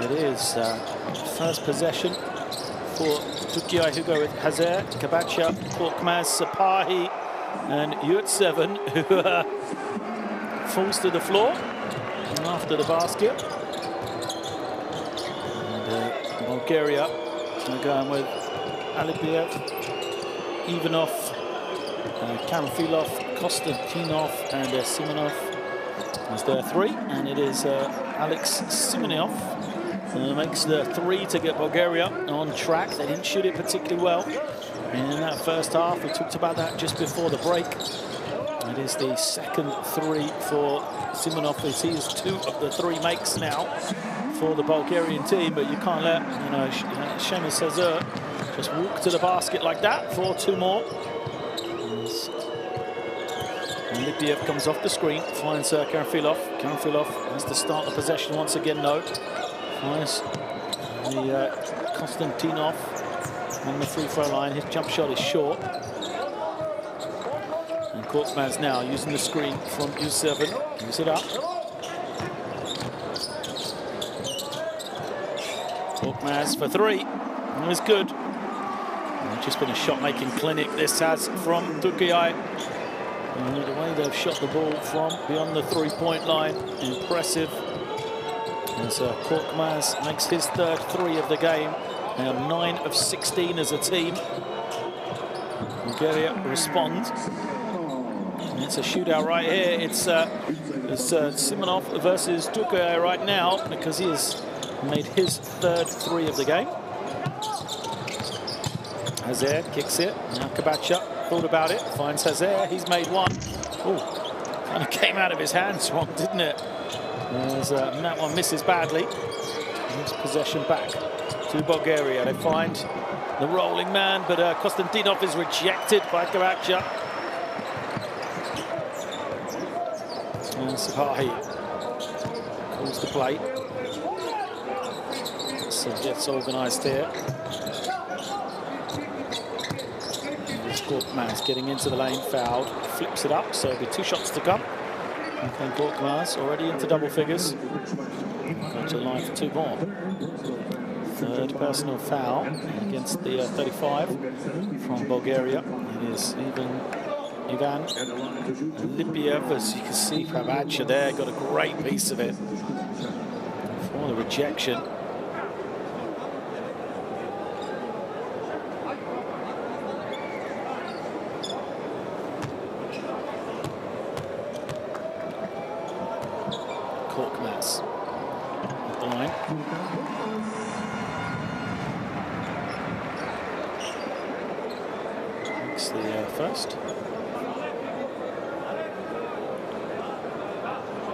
It is first possession for Türkiye, who go with Hazer, Kabacha, Korkmaz, Sapahi and Yurtseven, who falls to the floor after the basket. And Bulgaria going with Alibiev, Ivanov, Karamfilov, Konstantinov and Simonov as their three, and it is Alex Simonov makes the three to get Bulgaria on track. They didn't shoot it particularly well in that first half. We talked about that just before the break. It is the second three for Simonov, as he is 2 of the 3 makes now for the Bulgarian team, but you can't let Shemus Hazer just walk to the basket like that for 2 more. And Libyev comes off the screen, finds Karamfilov. Karamfilov has to start the possession once again, no. Finds the Konstantinov on the free-throw line. His jump shot is short. And Korkmaz now using the screen from U7. Use it up. Korkmaz for 3. It was good. And just been a shot-making clinic this has from Türkiye. And the way they've shot the ball from beyond the 3-point line, impressive. As Korkmaz makes his 3rd 3 of the game. They are 9 of 16 as a team. Bulgaria respond. And it's a shootout right here. It's Simonov versus Türkiye right now, because he has made his 3rd 3 of the game. Hazer kicks it. Now Kabacha thought about it, finds Hazer. He's made 1. Oh, kind of came out of his hands wrong, didn't it? As that one misses badly. Moves possession back to Bulgaria. They find the rolling man, but Konstantinov is rejected by Kabacha. And Sapahi calls the play. So gets organised here. Korkmaz getting into the lane, fouled, flips it up, so there'll be 2 shots to come. And Korkmaz already into double figures. Going to the line for 2 more. 3rd personal foul against the 35 from Bulgaria. It is Ivan Libyev, as you can see. Kabacha there got a great piece of it for the rejection. Korkmaz at the line. Makes the first.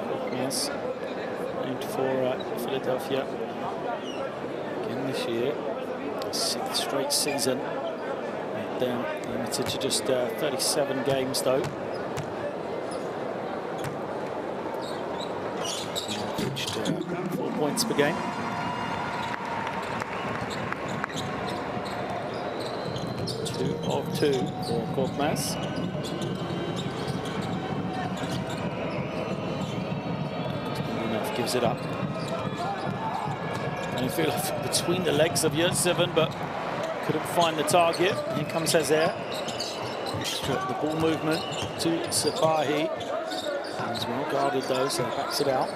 Korkmaz named for Philadelphia again this year. 6th straight season. They're limited to just 37 games though. points per game. 2 of 2 for Korkmaz. Enough gives it up. And you feel like between the legs of Yurtseven, but couldn't find the target. Here comes Hazer. The ball movement to Sipahi. He's well guarded though, so backs it out.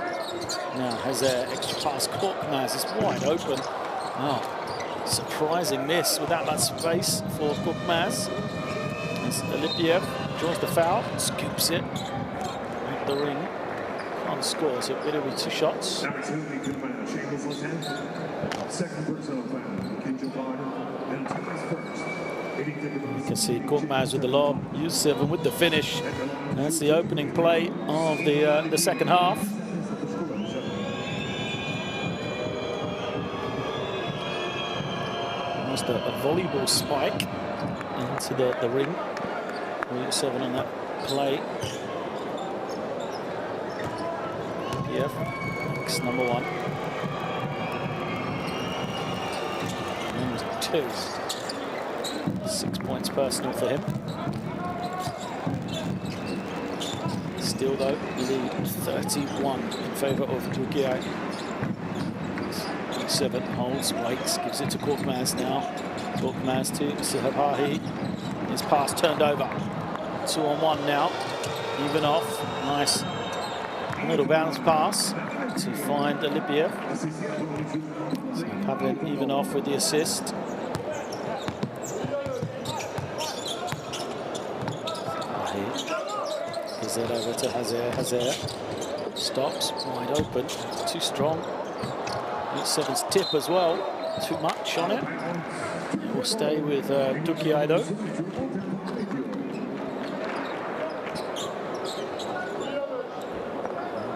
Now Hazer, extra pass. Korkmaz is wide open. Oh, surprising miss without that space for Korkmaz. As Alipiev draws the foul, scoops it at the ring. Can't score, so it'll be 2 shots. Number 2, second personal foul, King Jafar, and ties first. You can see Korkmaz with the lob, Yurtseven with the finish. That's the opening play of the second half. Almost a volleyball spike into the ring. Yurtseven on that play. Next, number 1. And 2. 6 points personal for him. Still though, lead 31 in favour of Türkiye. 7 holds, waits, gives it to Korkmaz now. Korkmaz to Sipahi. His pass turned over. 2 on 1 now. Even off. Nice little bounce pass to find Alipiev. So Pavlin even off with the assist. Gives it over to Hazer. Hazer stops, wide open, too strong. Yurtseven's tip as well, too much on it. It will stay with Türkiye though.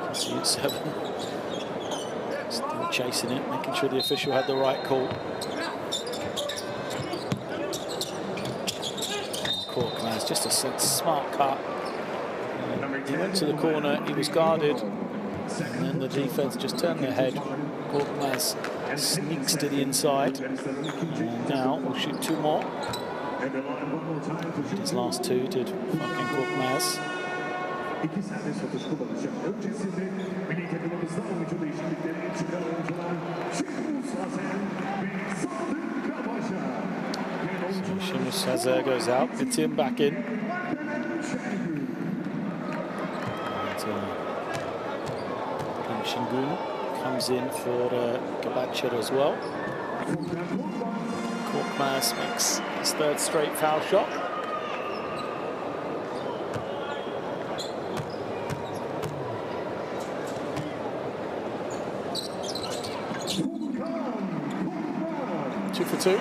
You can see Yurtseven still chasing it, making sure the official had the right call. Korkmaz, just a smart cut. He went to the corner, he was guarded, and then the defense just turned their head. Korkmaz sneaks to the inside, and now we'll shoot 2 more. His last 2 did fucking Korkmaz. Şemus Hazer goes out, gets him back in. And Şengün comes in for Gabacher as well. Korkmaz makes his 3rd straight foul shot. Two for 2.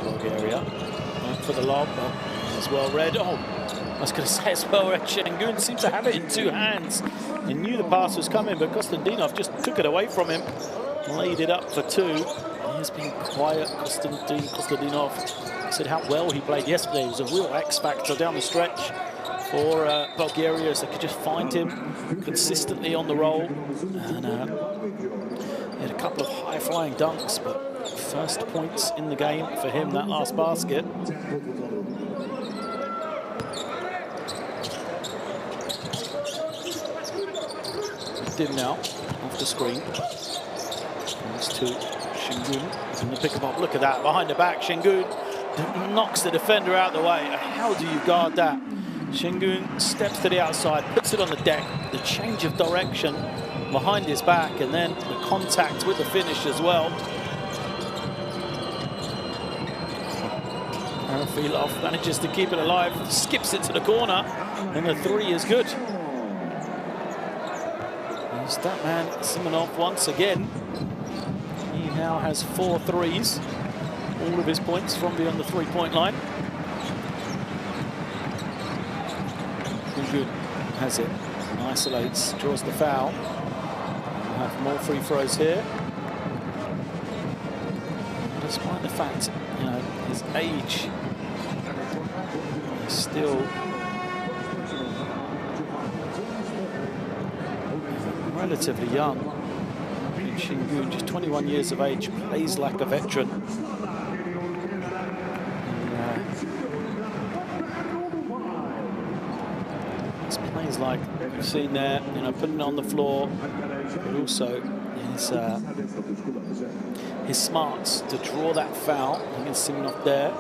Bulgaria went for the lob, but it's well read. Oh, I was going to say it's well read. Şengün seems to have it in 2 hands. He knew the pass was coming, but Kostadinov just took it away from him, laid it up for 2. He's been quiet. Kostadinov said how well he played yesterday. He was a real X factor down the stretch for Bulgaria, as they could just find him consistently on the roll. And he had a couple of high-flying dunks, but first points in the game for him, that last basket. In now, off the screen. Comes to Şengün in the pick-em-up. Look at that, behind the back, Şengün knocks the defender out the way. How do you guard that? Şengün steps to the outside, puts it on the deck, the change of direction behind his back, and then the contact with the finish as well. Filov manages to keep it alive, skips it to the corner, and the 3 is good. There's that man, Simonov, once again. He now has 4 threes, all of his points from beyond the 3-point line. Good, has it, isolates, draws the foul. We'll have more free throws here. Despite the fact, you know, his age Still relatively young. Şengün, just 21 years of age, plays like a veteran. Plays like you've seen there, you know, putting it on the floor, but also his smarts to draw that foul against Simonov there.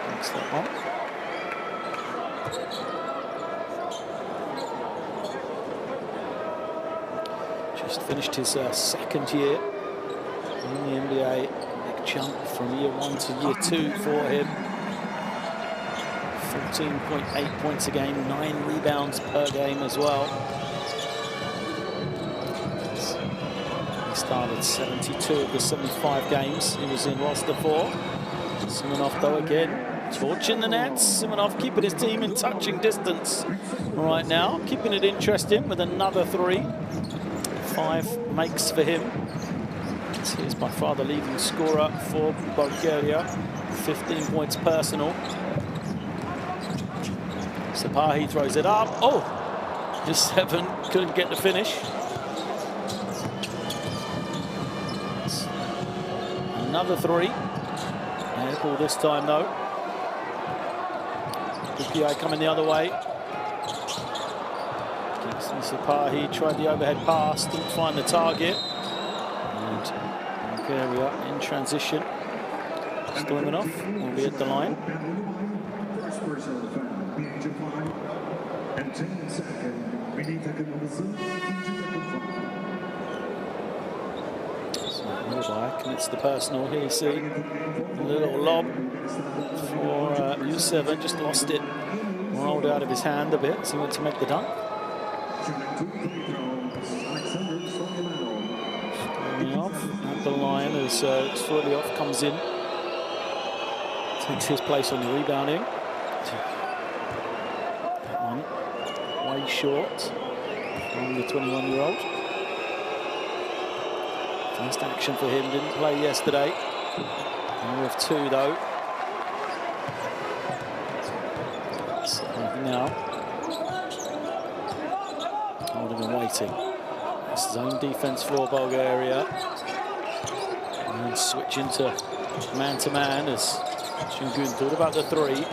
That's that one. Just finished his second year in the NBA. Big jump from year 1 to year 2 for him. 14.8 points a game, 9 rebounds per game as well. He started 72 of the 75 games he was in roster for. Simonov, though, again, torching the nets. Simonov keeping his team in touching distance right now, keeping it interesting with another 3. 5 makes for him. He is by far the leading scorer for Bulgaria. 15 points personal. Sapahi throws it up. Oh, just 7, couldn't get the finish. Another 3. Air ball this time though. Türkiye coming the other way. Sapahi tried the overhead pass, didn't find the target. And Bulgaria in transition. Stoimanov will be at the line. Commits the personal here, you see. A little lob for U7, just lost it. Rolled out of his hand a bit, so he went to make the dunk. At the line as Stoimanov comes in. Takes his place on the rebounding. That one way short from the 21-year-old. First action for him, didn't play yesterday. And with 2 though. So now, holding and waiting. It's zone defense for Bulgaria. And switch into man-to-man as Şengün thought about the 3.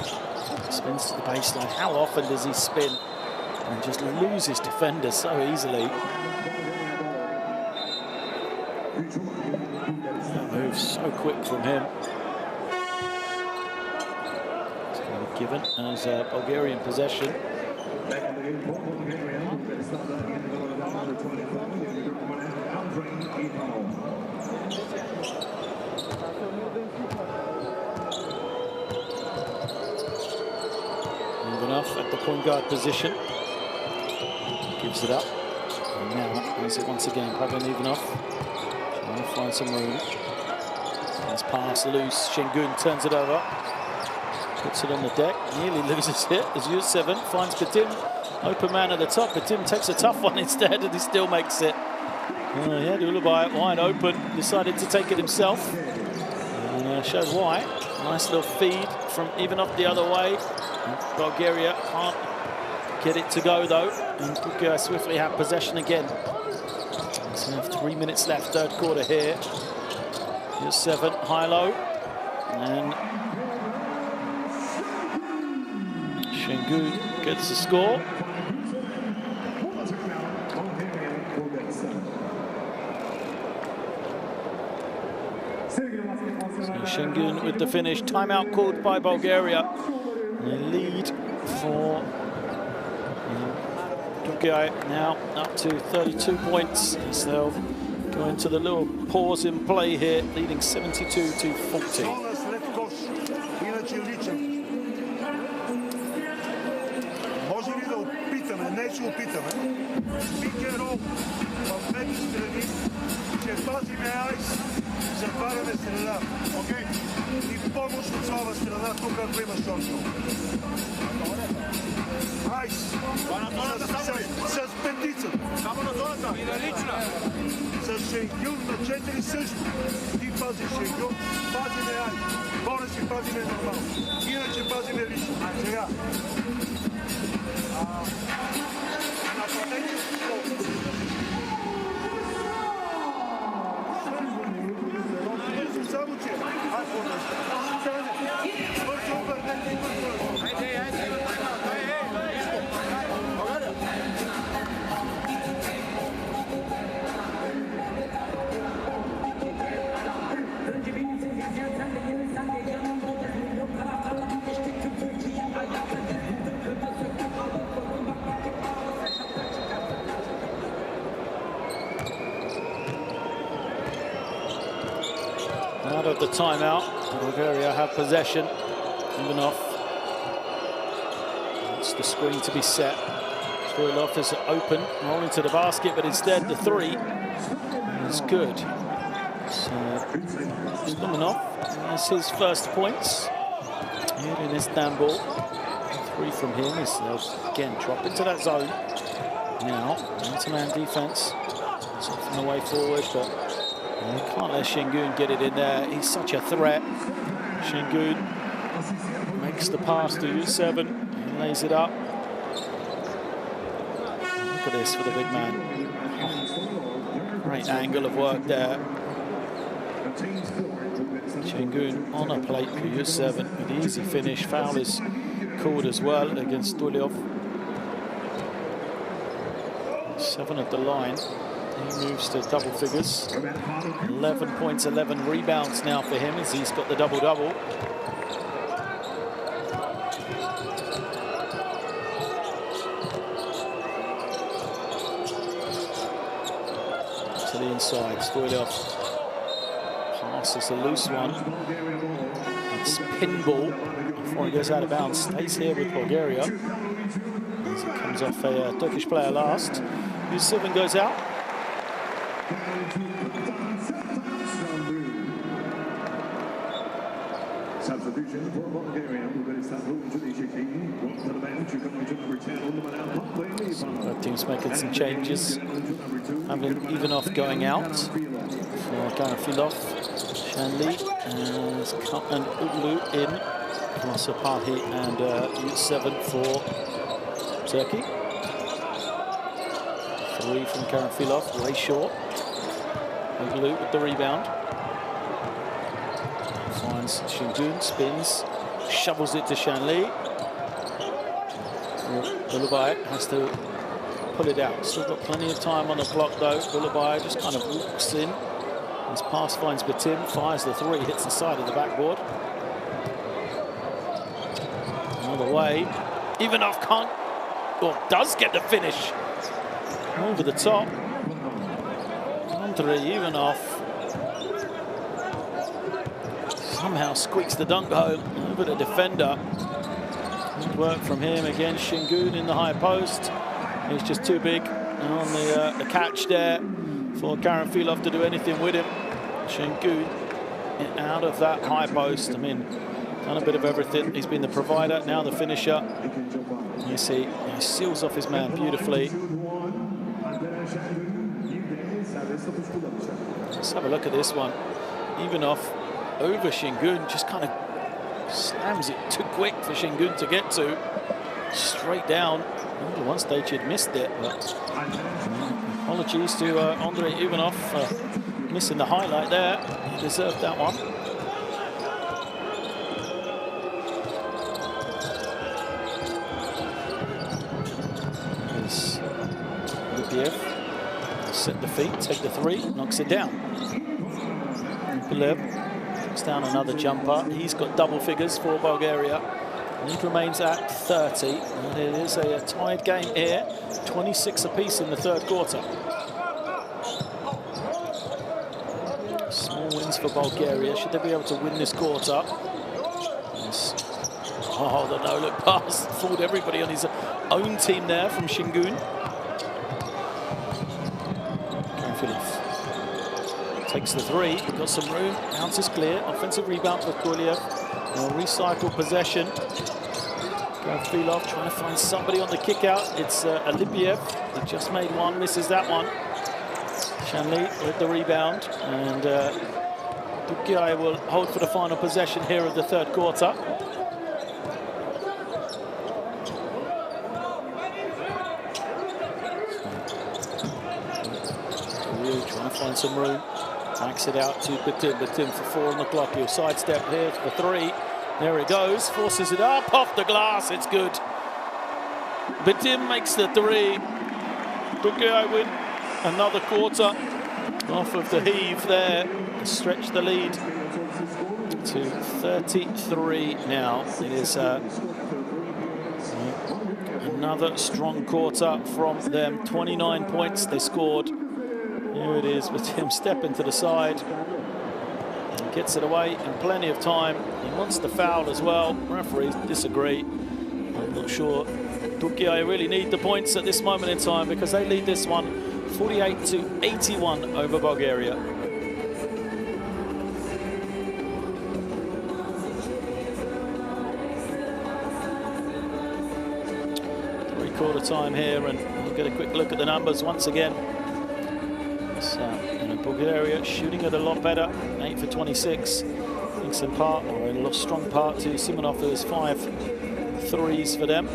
Spins to the baseline. How often does he spin and just loses defenders so easily? That move's so quick from him. It's going to be given as Bulgarian possession. Enough at the point guard position. Gives it up. And now has it once again. Pavel Ivanov trying to find some room. His pass loose. Şengün turns it over. Puts it on the deck. Nearly loses it as U7 finds Petim. Open man at the top. Petim takes a tough one instead and he still makes it. Yeah, Ulubai wide open. Decided to take it himself. And shows why. Nice little feed from Ivanov the other way. Bulgaria can't get it to go though, and Türkiye swiftly have possession again. So we have 3 minutes left, third quarter here. Here's 7, high-low, and Şengün gets the score. So Şengün with the finish. Timeout called by Bulgaria. The lead for Türkiye now up to 32 points. So they'll go into the little pause in play here, leading 72 to 40. Затваряме среда, окей? И помощ от цяла страна, тук ако има шорто. Айс! С петица! bacati. Sa Schengen na 4 също. Ти пази Schengen, пази не Ай. Бонус и пази не нормално. Иначе пази не лично. Сега. Нападение само че. Свърши обърнете. Out of the timeout, Bulgaria have possession. Even off. It's the screen to be set. Stoilov is open, rolling to the basket, but instead the three is good. So Stoichkov has his first points here in Istanbul. 3 from him as they'll again drop into that zone. Now, man-to-man defense. It's often the way forward, but you can't let Şengün get it in there. He's such a threat. Şengün makes the pass to U7 and lays it up. Look at this for the big man. Great angle of work there. Şengün on a plate for U7. An easy finish. Foul is called as well against Stoilov. 7 at the line. He moves to double figures. 11 points, 11 rebounds now for him as he's got the double-double. To the inside, Stoilov passes a loose one. It's pinball before he goes out of bounds. Stays here with Bulgaria as it comes off a Turkish player last. U7 goes out. Substitution for Bulgaria. Both teams making some changes. Having Ivanov going out for Garafilov. Shanli and Kaplan Uglu in. Masapahi and U7 for Turkey. 3 from Garafilov, way short. Uglu with the rebound. Finds Şengün, spins, shovels it to Shanli. Bulgaria has to pull it out. Still got plenty of time on the clock though. Bulgaria just kind of walks in. His pass finds Batim, fires the 3, hits the side of the backboard. Another way. Ivanov can't, or does get the finish. Over the top. Andrei Ivanov somehow squeaks the dunk home over the defender. Good work from him again. Şengün in the high post. He's just too big on the catch there for Garafilov to do anything with him. Şengün out of that high post. I mean, done a bit of everything. He's been the provider, now the finisher. You see, he seals off his man beautifully. Let's have a look at this one. Ivanov over Şengün, just kind of slams it too quick for Şengün to get to. Straight down. At one stage he'd missed it, but apologies to Andrei Ivanov for missing the highlight there. He deserved that one. Lubiev set the feet, take the 3, knocks it down. Pulev takes down another jumper. He's got double figures for Bulgaria. Lead remains at 30. And it is a tied game here, 26 apiece in the third quarter. Small wins for Bulgaria. Should they be able to win this quarter? Yes. Oh, the no-look pass fooled everybody on his own team there from Şengün. Takes the 3, got some room, bounce is clear, offensive rebound for Kuliev. Recycle possession. Filov trying to find somebody on the kick out. It's Alipiev. He just made one, misses that one. Shanli with the rebound, and Türkiye will hold for the final possession here of the third quarter. Trying to find some room. Backs it out to Batum. Batum for 4 on the clock. He'll sidestep here for 3. There it goes. Forces it up off the glass. It's good. Batum makes the 3. Türkiye win another quarter off of the heave there. Stretch the lead to 33 now. It is another strong quarter from them. 29 points they scored. Here it is with him stepping to the side. He gets it away in plenty of time. He wants the foul as well. Referees disagree. I'm not sure Türkiye really need the points at this moment in time because they lead this one 48-81 over Bulgaria. Three-quarter time here, and we'll get a quick look at the numbers once again. Bulgaria shooting it a lot better, 8 for 26. Thanks in part, or a strong part to Simonov, who has 5 threes for them.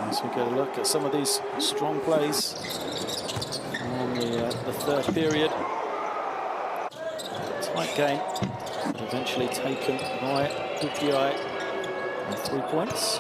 As we get a look at some of these strong plays on the third period. Tight game, but eventually taken by Türkiye with 3 points.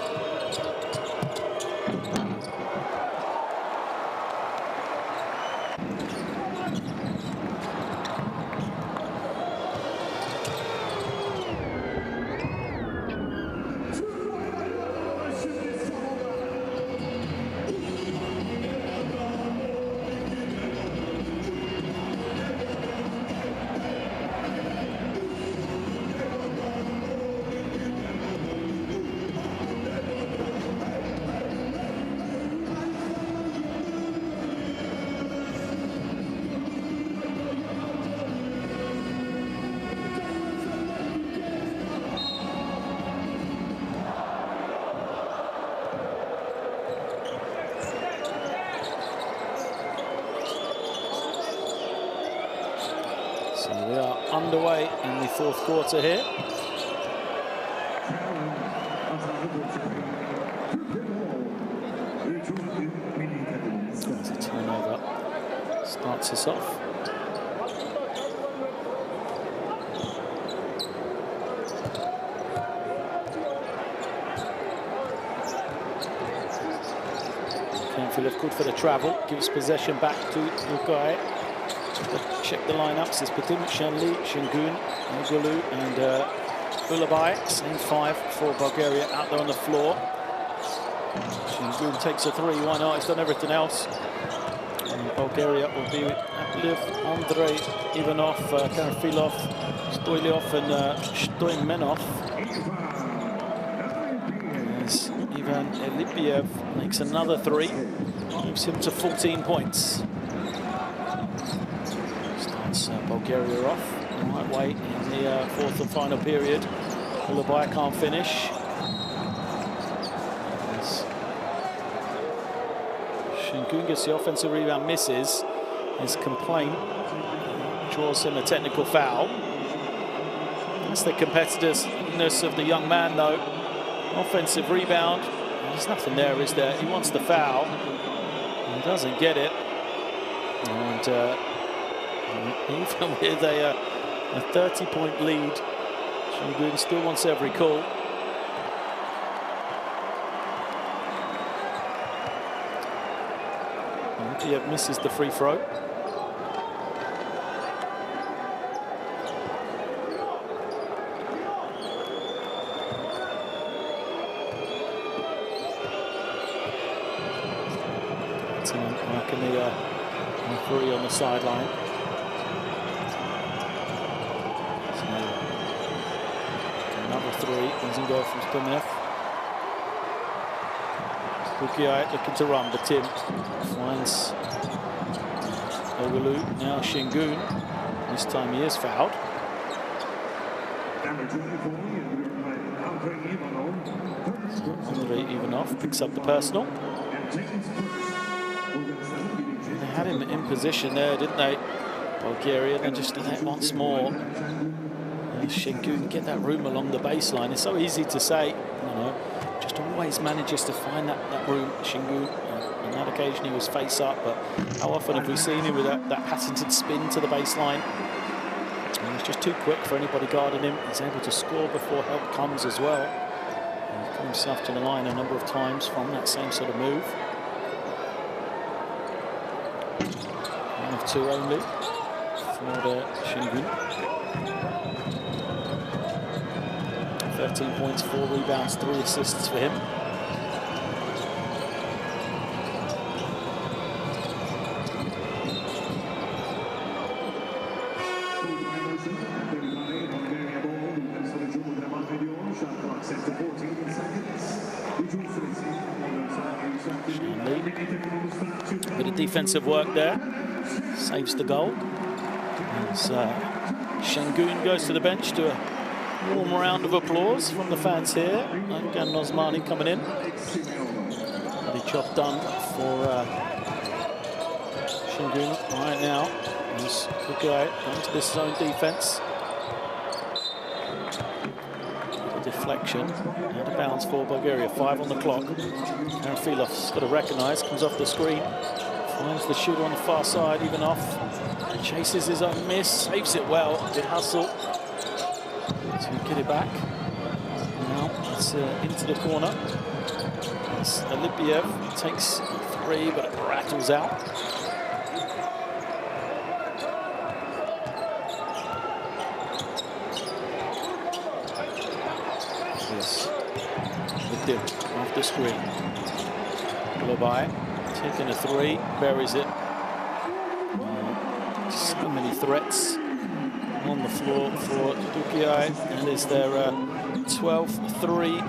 So we are underway in the fourth quarter here. As a turnover starts us off. Filov good for the travel, gives possession back to Türkiye. Check the lineups. It's Batum, Shanli, Şengün, Anadolu, and Ulabay. Same 5 for Bulgaria out there on the floor. Şengün takes a 3. Why not? He's done everything else. And Bulgaria will be with Apliv, Andrei, Ivanov, Karafilov, Stoylov, and Stoymenov. As Ivan Alipiev makes another 3, moves him to 14 points. Bulgaria off the right way in the fourth and final period. Ulabay can't finish. Şengün gets the offensive rebound, misses. His complaint draws him a technical foul. That's the competitiveness of the young man, though. Offensive rebound. There's nothing there, is there? He wants the foul. He doesn't get it. And even with a 30-point lead, Şengün still wants every call. Alipiev misses the free throw. Marking the 3 on the sideline. Another 3 doesn't go from Stoymenov. Türkiye looking to run, but Tim finds Ogalu, now Şengün. This time he is fouled. Number 24, Andre Ivanov. Andre Ivanov picks up the personal. And taking first. They had him in position there, didn't they? Bulgaria, then just let once more. Şengün get that room along the baseline. It's so easy to say, you know, just always manages to find that room. Şengün, on that occasion he was face up, but how often have we seen him with that patented spin to the baseline? And he's just too quick for anybody guarding him. He's able to score before help comes as well. And he's got himself to the line a number of times from that same sort of move. 1 of 2 only for Şengün. 13 points, 4 rebounds, 3 assists for him. Bit of defensive work there, saves the goal. As Şengün goes to the bench to a warm round of applause from the fans here. Again, Osmani coming in. The job done for Şengün right now. He's going to this zone defense. Deflection and a bounce for Bulgaria. 5 on the clock. Filov's got to recognise, comes off the screen, finds the shooter on the far side, Ivanov chases his own miss, saves it well. Good hustle to get it back. Now it's into the corner. It's Alipiev, takes 3, but it rattles out. Off the screen. Lobai taking a 3, buries it. So many threats on the floor for Türkiye, and is their 12th 3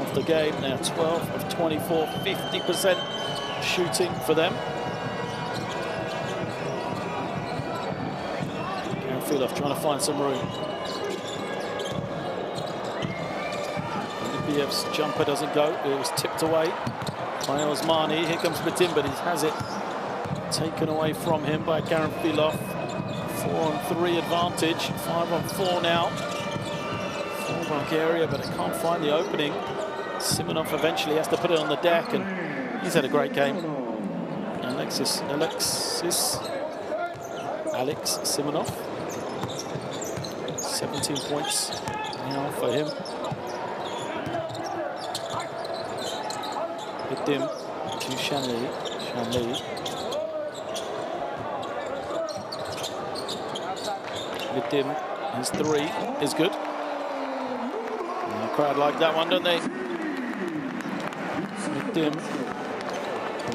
of the game. Now 12 of 24, 50% shooting for them. Filov trying to find some room. Alipiev's jumper doesn't go. It was tipped away by Osmani. Here comes Batim, but he has it taken away from him by Filov. 4-on-3 advantage. 5-on-4 now for Bulgaria, but they can't find the opening. Simonov eventually has to put it on the deck, and he's had a great game. Alex Simonov. 17 points now for him. Batim to Shanley. Batim, his 3 is good. And the crowd like that one, don't they? Batim,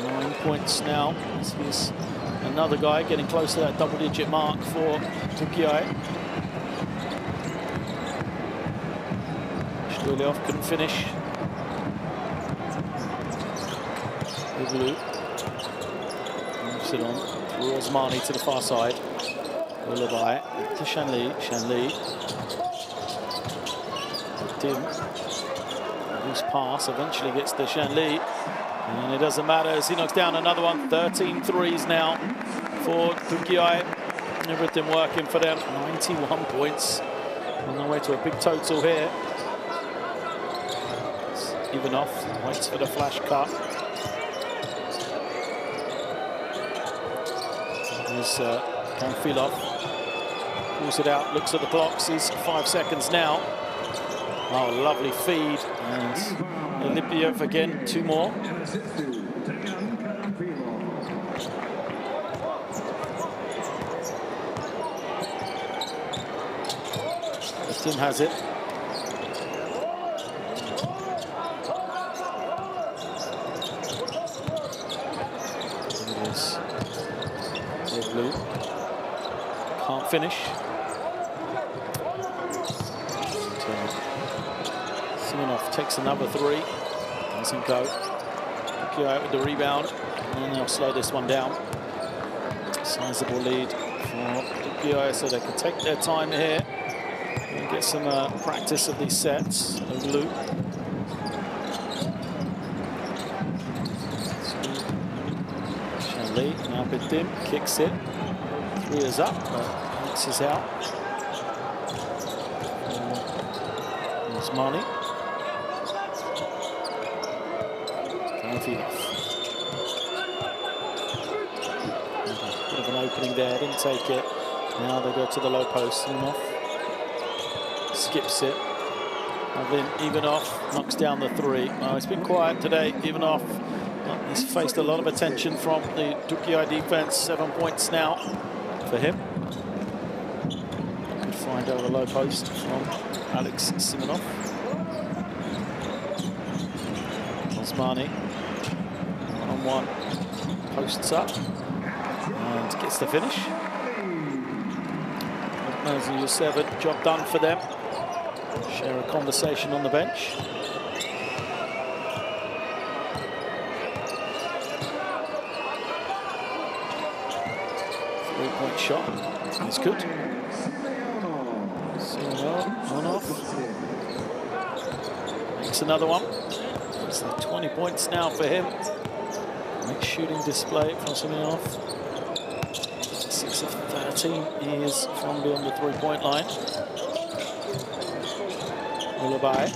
9 points now. He's another guy getting close to that double-digit mark for Türkiye. Shtuliov couldn't finish. Blue moves it on through Osmani to the far side. Ulabai to Shanley. Tim. Loose pass eventually gets to Shanley. And it doesn't matter as he knocks down another one. 13 threes now for Türkiye. Everything working for them. 91 points. On their way to a big total here. Ivanov waits for the flash cut. Here's Filov. Pulls it out, looks at the clock, sees 5 seconds now. Oh, lovely feed. And Alipiev again, 2 more. Tim has it. Blue. Can't finish. Simonov takes another 3. Doesn't go. Türkiye with the rebound. And then they'll slow this one down. Sizable lead for Türkiye, so they can take their time here and get some practice of these sets. Blue. Shanli, now Bitim, kicks it. 3 is up, but mixes out. There's Mani. Bit of an opening there, didn't take it. Now they go to the low post, Ivanov. Skips it. Ivanov knocks down the 3. Oh, it's been quiet today, Ivanov. He's faced a lot of attention from the Türkiye defense. 7 points now for him. Good find over the low post from Alex Simonov. Osmani. 1-on-1. Posts up. And gets the finish. Mazur 7, job done for them. Share a conversation on the bench. Three-point shot. That's good. On off. Makes another one. It's like 20 points now for him. Next shooting display from Simonov. 6 of 13 is from beyond the three-point line. Ulabai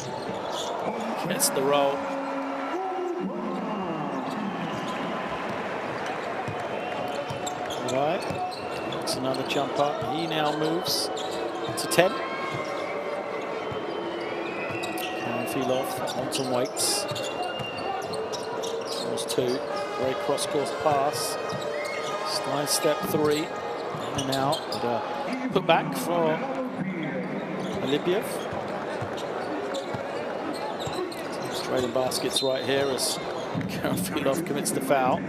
gets the roll. Right, that's another jumper. He now moves to 10. And feel off, Anton waits. There's 2. Great cross-course pass. Slide step 3. In and out. And, put back for Alibiev. Trading baskets right here as Karafilov commits the foul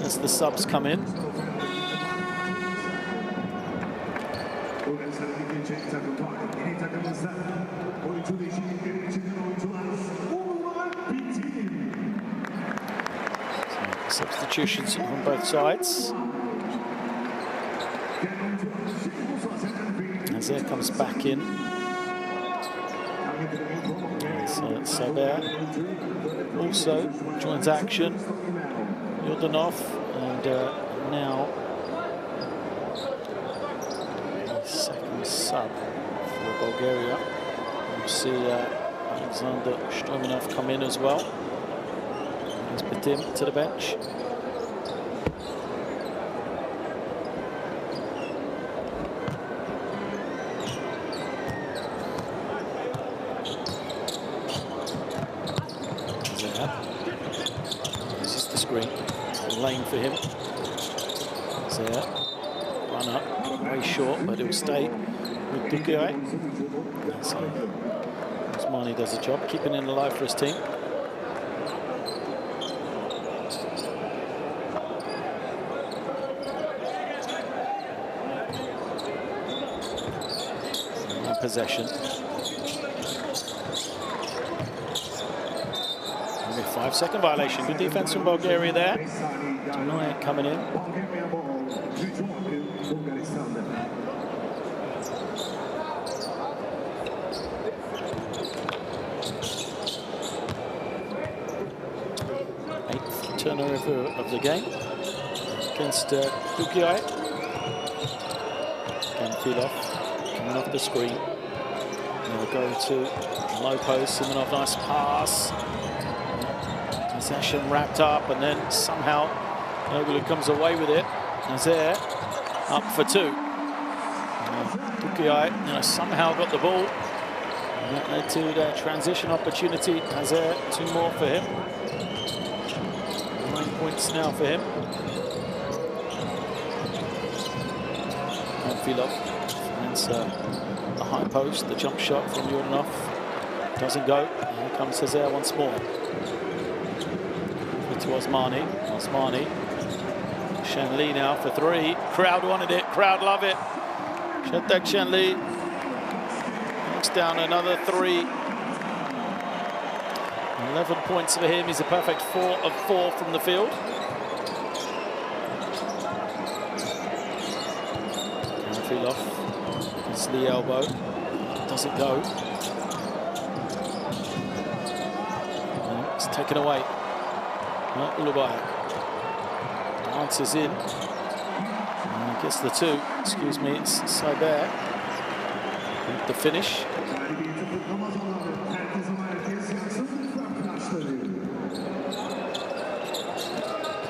as the subs come in. Substitutions on both sides. Azir comes back in. So there also joins action. Yordanov and now the second sub for Bulgaria. We'll see Alexander Strominov come in as well. There's Bitim to the bench. This is the screen. Lane for him. There. Run up. Very short, but it will stay with Türkiye. So Osmani does a job, keeping it alive for his team. Possession. Only a 5-second violation. Good defense from Bulgaria there. Deny coming in. Eighth turnover of the game against Türkiye. Karafilov coming off the screen. They'll go to low post. Simonov, nice pass. Possession wrapped up, and then somehow Nobile comes away with it. Azir up for 2. Türkiye somehow got the ball. And that led to the transition opportunity. Azir, 2 more for him. 9 points now for him. Karafilov finds the high post, the jump shot from Yordanov. Doesn't go. Here comes Azir once more. To Osmani. Osmani. Shanli now for 3. Crowd wanted it. Crowd love it. Shetek Shanli knocks down another 3. 11 points for him. He's a perfect 4 of 4 from the field. the elbow. Doesn't go. It's taken away. Ulubai dances in. Gets the two. Excuse me, it's Cyber. The finish.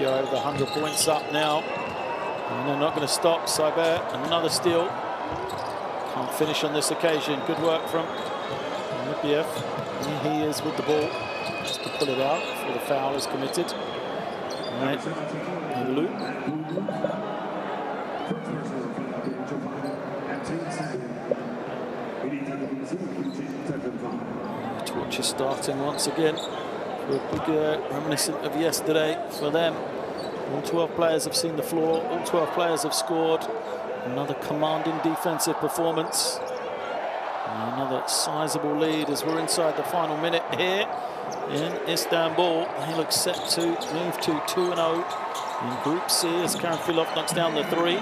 Over the 100 points up now. And they're not going to stop. Cyber, another steal. Can't finish on this occasion. Good work from Lipiev. He is with the ball. Just to pull it out before the foul is committed. Right. Lou. Torch is starting once again. A big reminiscent of yesterday for them. All 12 players have seen the floor. All 12 players have scored. Another commanding defensive performance. Another sizable lead as we're inside the final minute here in Istanbul. He looks set to move to 2-0 in Group C as Karanfilov knocks down the three.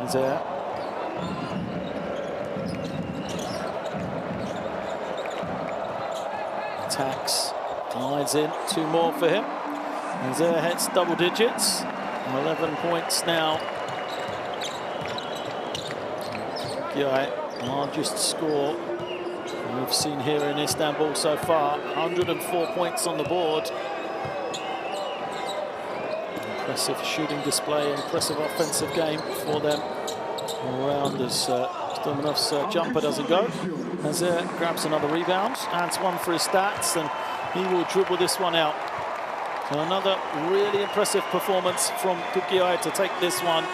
He's there. Attacks, glides in, two more for him. And there hits double digits, 11 points now. Largest score we've seen here in Istanbul so far, 104 points on the board. Impressive shooting display, impressive offensive game for them all around as Stoyanov's jumper doesn't go. Nazir grabs another rebound, adds one for his stats, and he will dribble this one out. So another really impressive performance from Türkiye to take this one.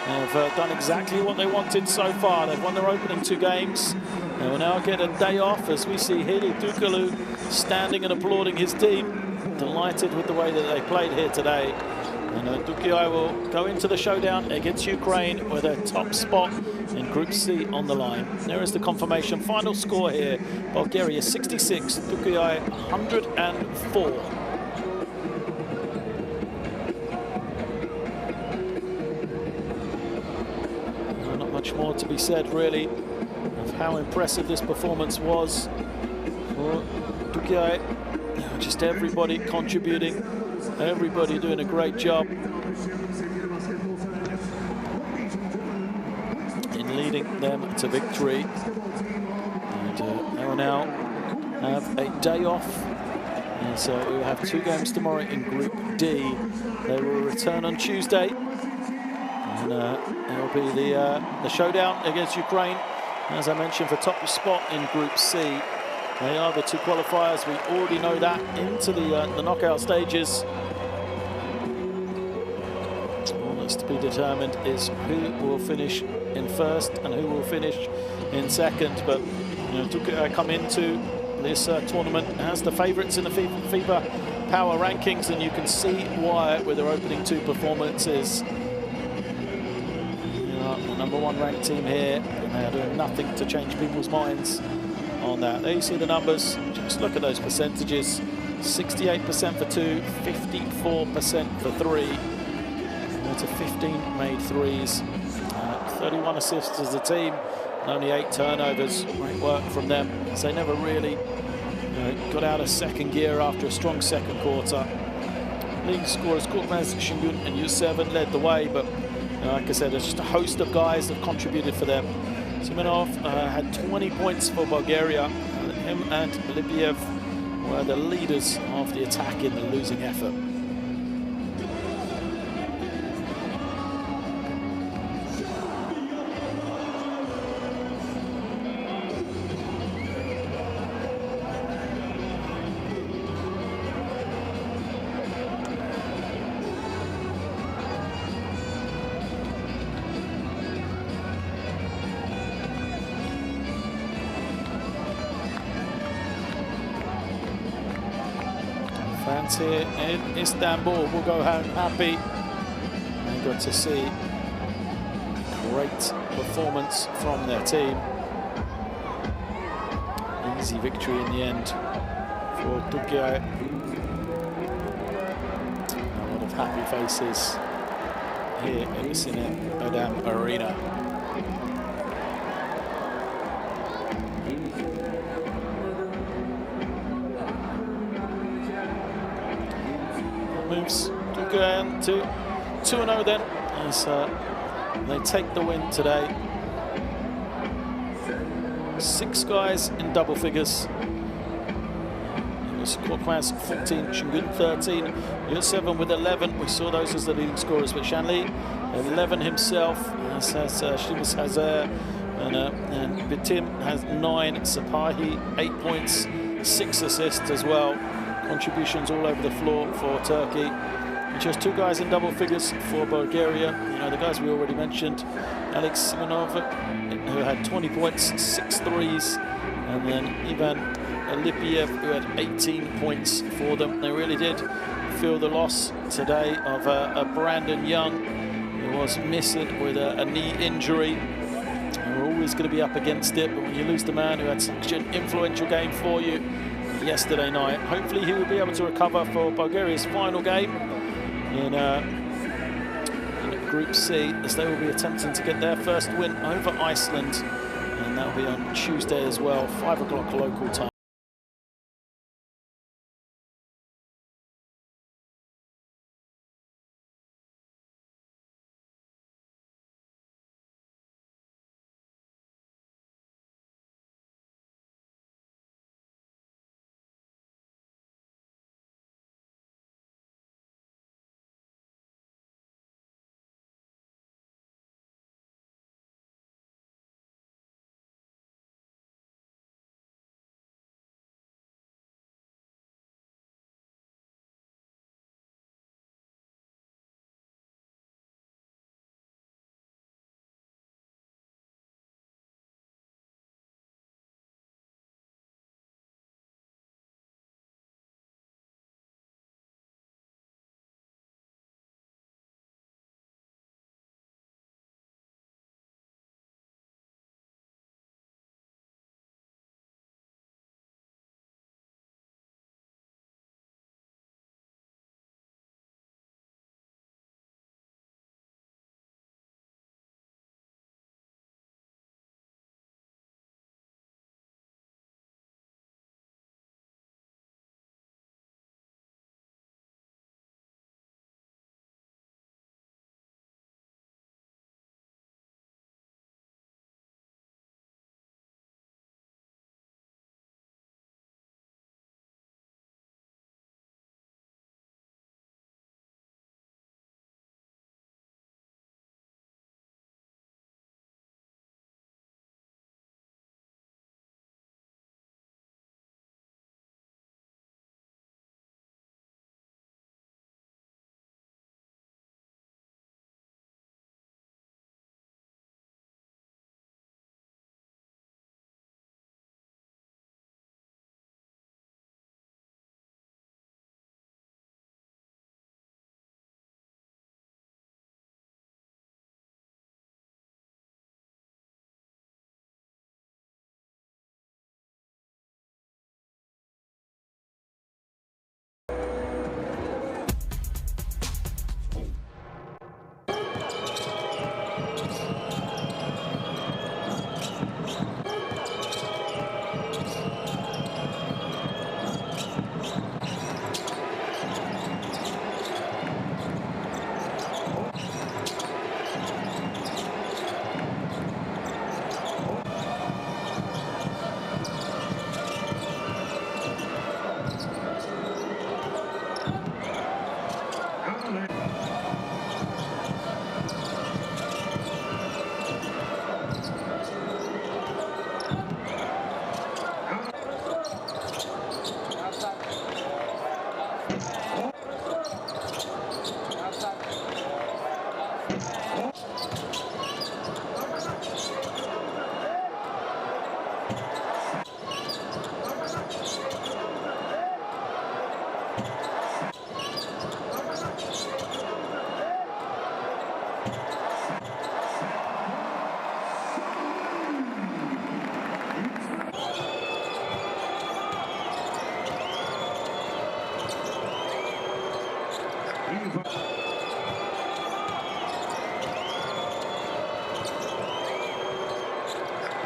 They've done exactly what they wanted so far. They've won their opening two games. They will now get a day off as we see Hili Dukalu standing and applauding his team. Delighted with the way that they played here today. And Türkiye will go into the showdown against Ukraine with a top spot in Group C on the line. There is the confirmation. Final score here. Bulgaria 66, Türkiye 104. Not much more to be said, really, of how impressive this performance was for Türkiye. Just everybody contributing. Everybody doing a great job in leading them to victory. And they will now have a day off. And so we will have two games tomorrow in Group D. They will return on Tuesday. And it will be the showdown against Ukraine. As I mentioned, for top spot in Group C. They are the two qualifiers. We already know that into the knockout stages. All that's to be determined is who will finish in first and who will finish in second. But Türkiye come into this tournament as the favourites in the FIBA power rankings, and you can see why with their opening two performances. The number one ranked team here, and they are doing nothing to change people's minds on that. There you see the numbers. Just look at those percentages. 68% for two, 54% for three. To 15 made threes, 31 assists as a team, and only 8 turnovers. Great work from them. So they never really got out of second gear after a strong second quarter. League scorers Korkmaz, Şengün and U7 led the way, but like I said, there's just a host of guys that contributed for them. Simonov had 20 points for Bulgaria. Him and Lipiev were the leaders of the attack in the losing effort. Fans here in Istanbul will go home happy. They got to see a great performance from their team. Easy victory in the end for Türkiye. happy faces here at the Sinan Adam Arena. Moves Bulgaria to 2-0 then, as they take the win today. 6 guys in double figures. Squad class 14, Shingun 13, Yurt7 with 11. We saw those as the leading scorers, but Shanli 11 himself, as has Shimas Hazer, and Bitim has 9, Sapahi 8 points, 6 assists as well. Contributions all over the floor for Turkey. And just 2 guys in double figures for Bulgaria. You know, the guys we already mentioned, Alex Simonov, who had 20 points, 6 threes, and then Ivan Lipiev, who had 18 points for them. They really did feel the loss today of Brandon Young, who was missing with a knee injury. And we're always going to be up against it, but when you lose the man who had such an influential game for you yesterday night, hopefully he will be able to recover for Bulgaria's final game in Group C, as they will be attempting to get their first win over Iceland, and that will be on Tuesday as well, 5 o'clock local time.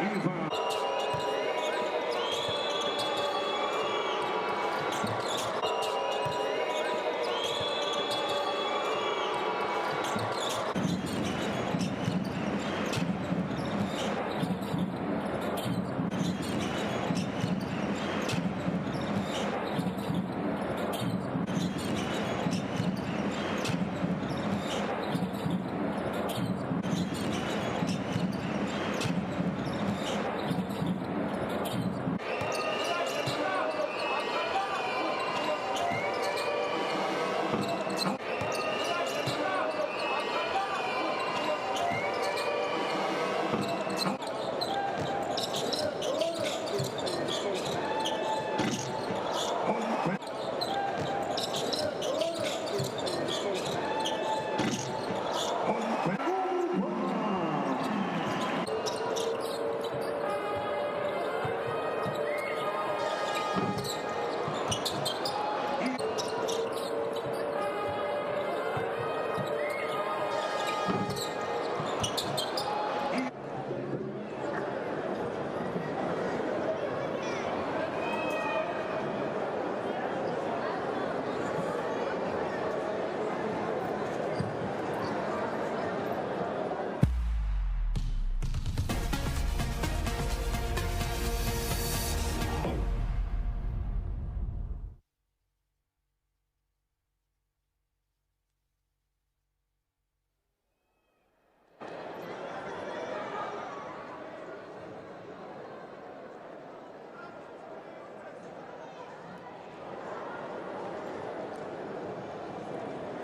Ivan.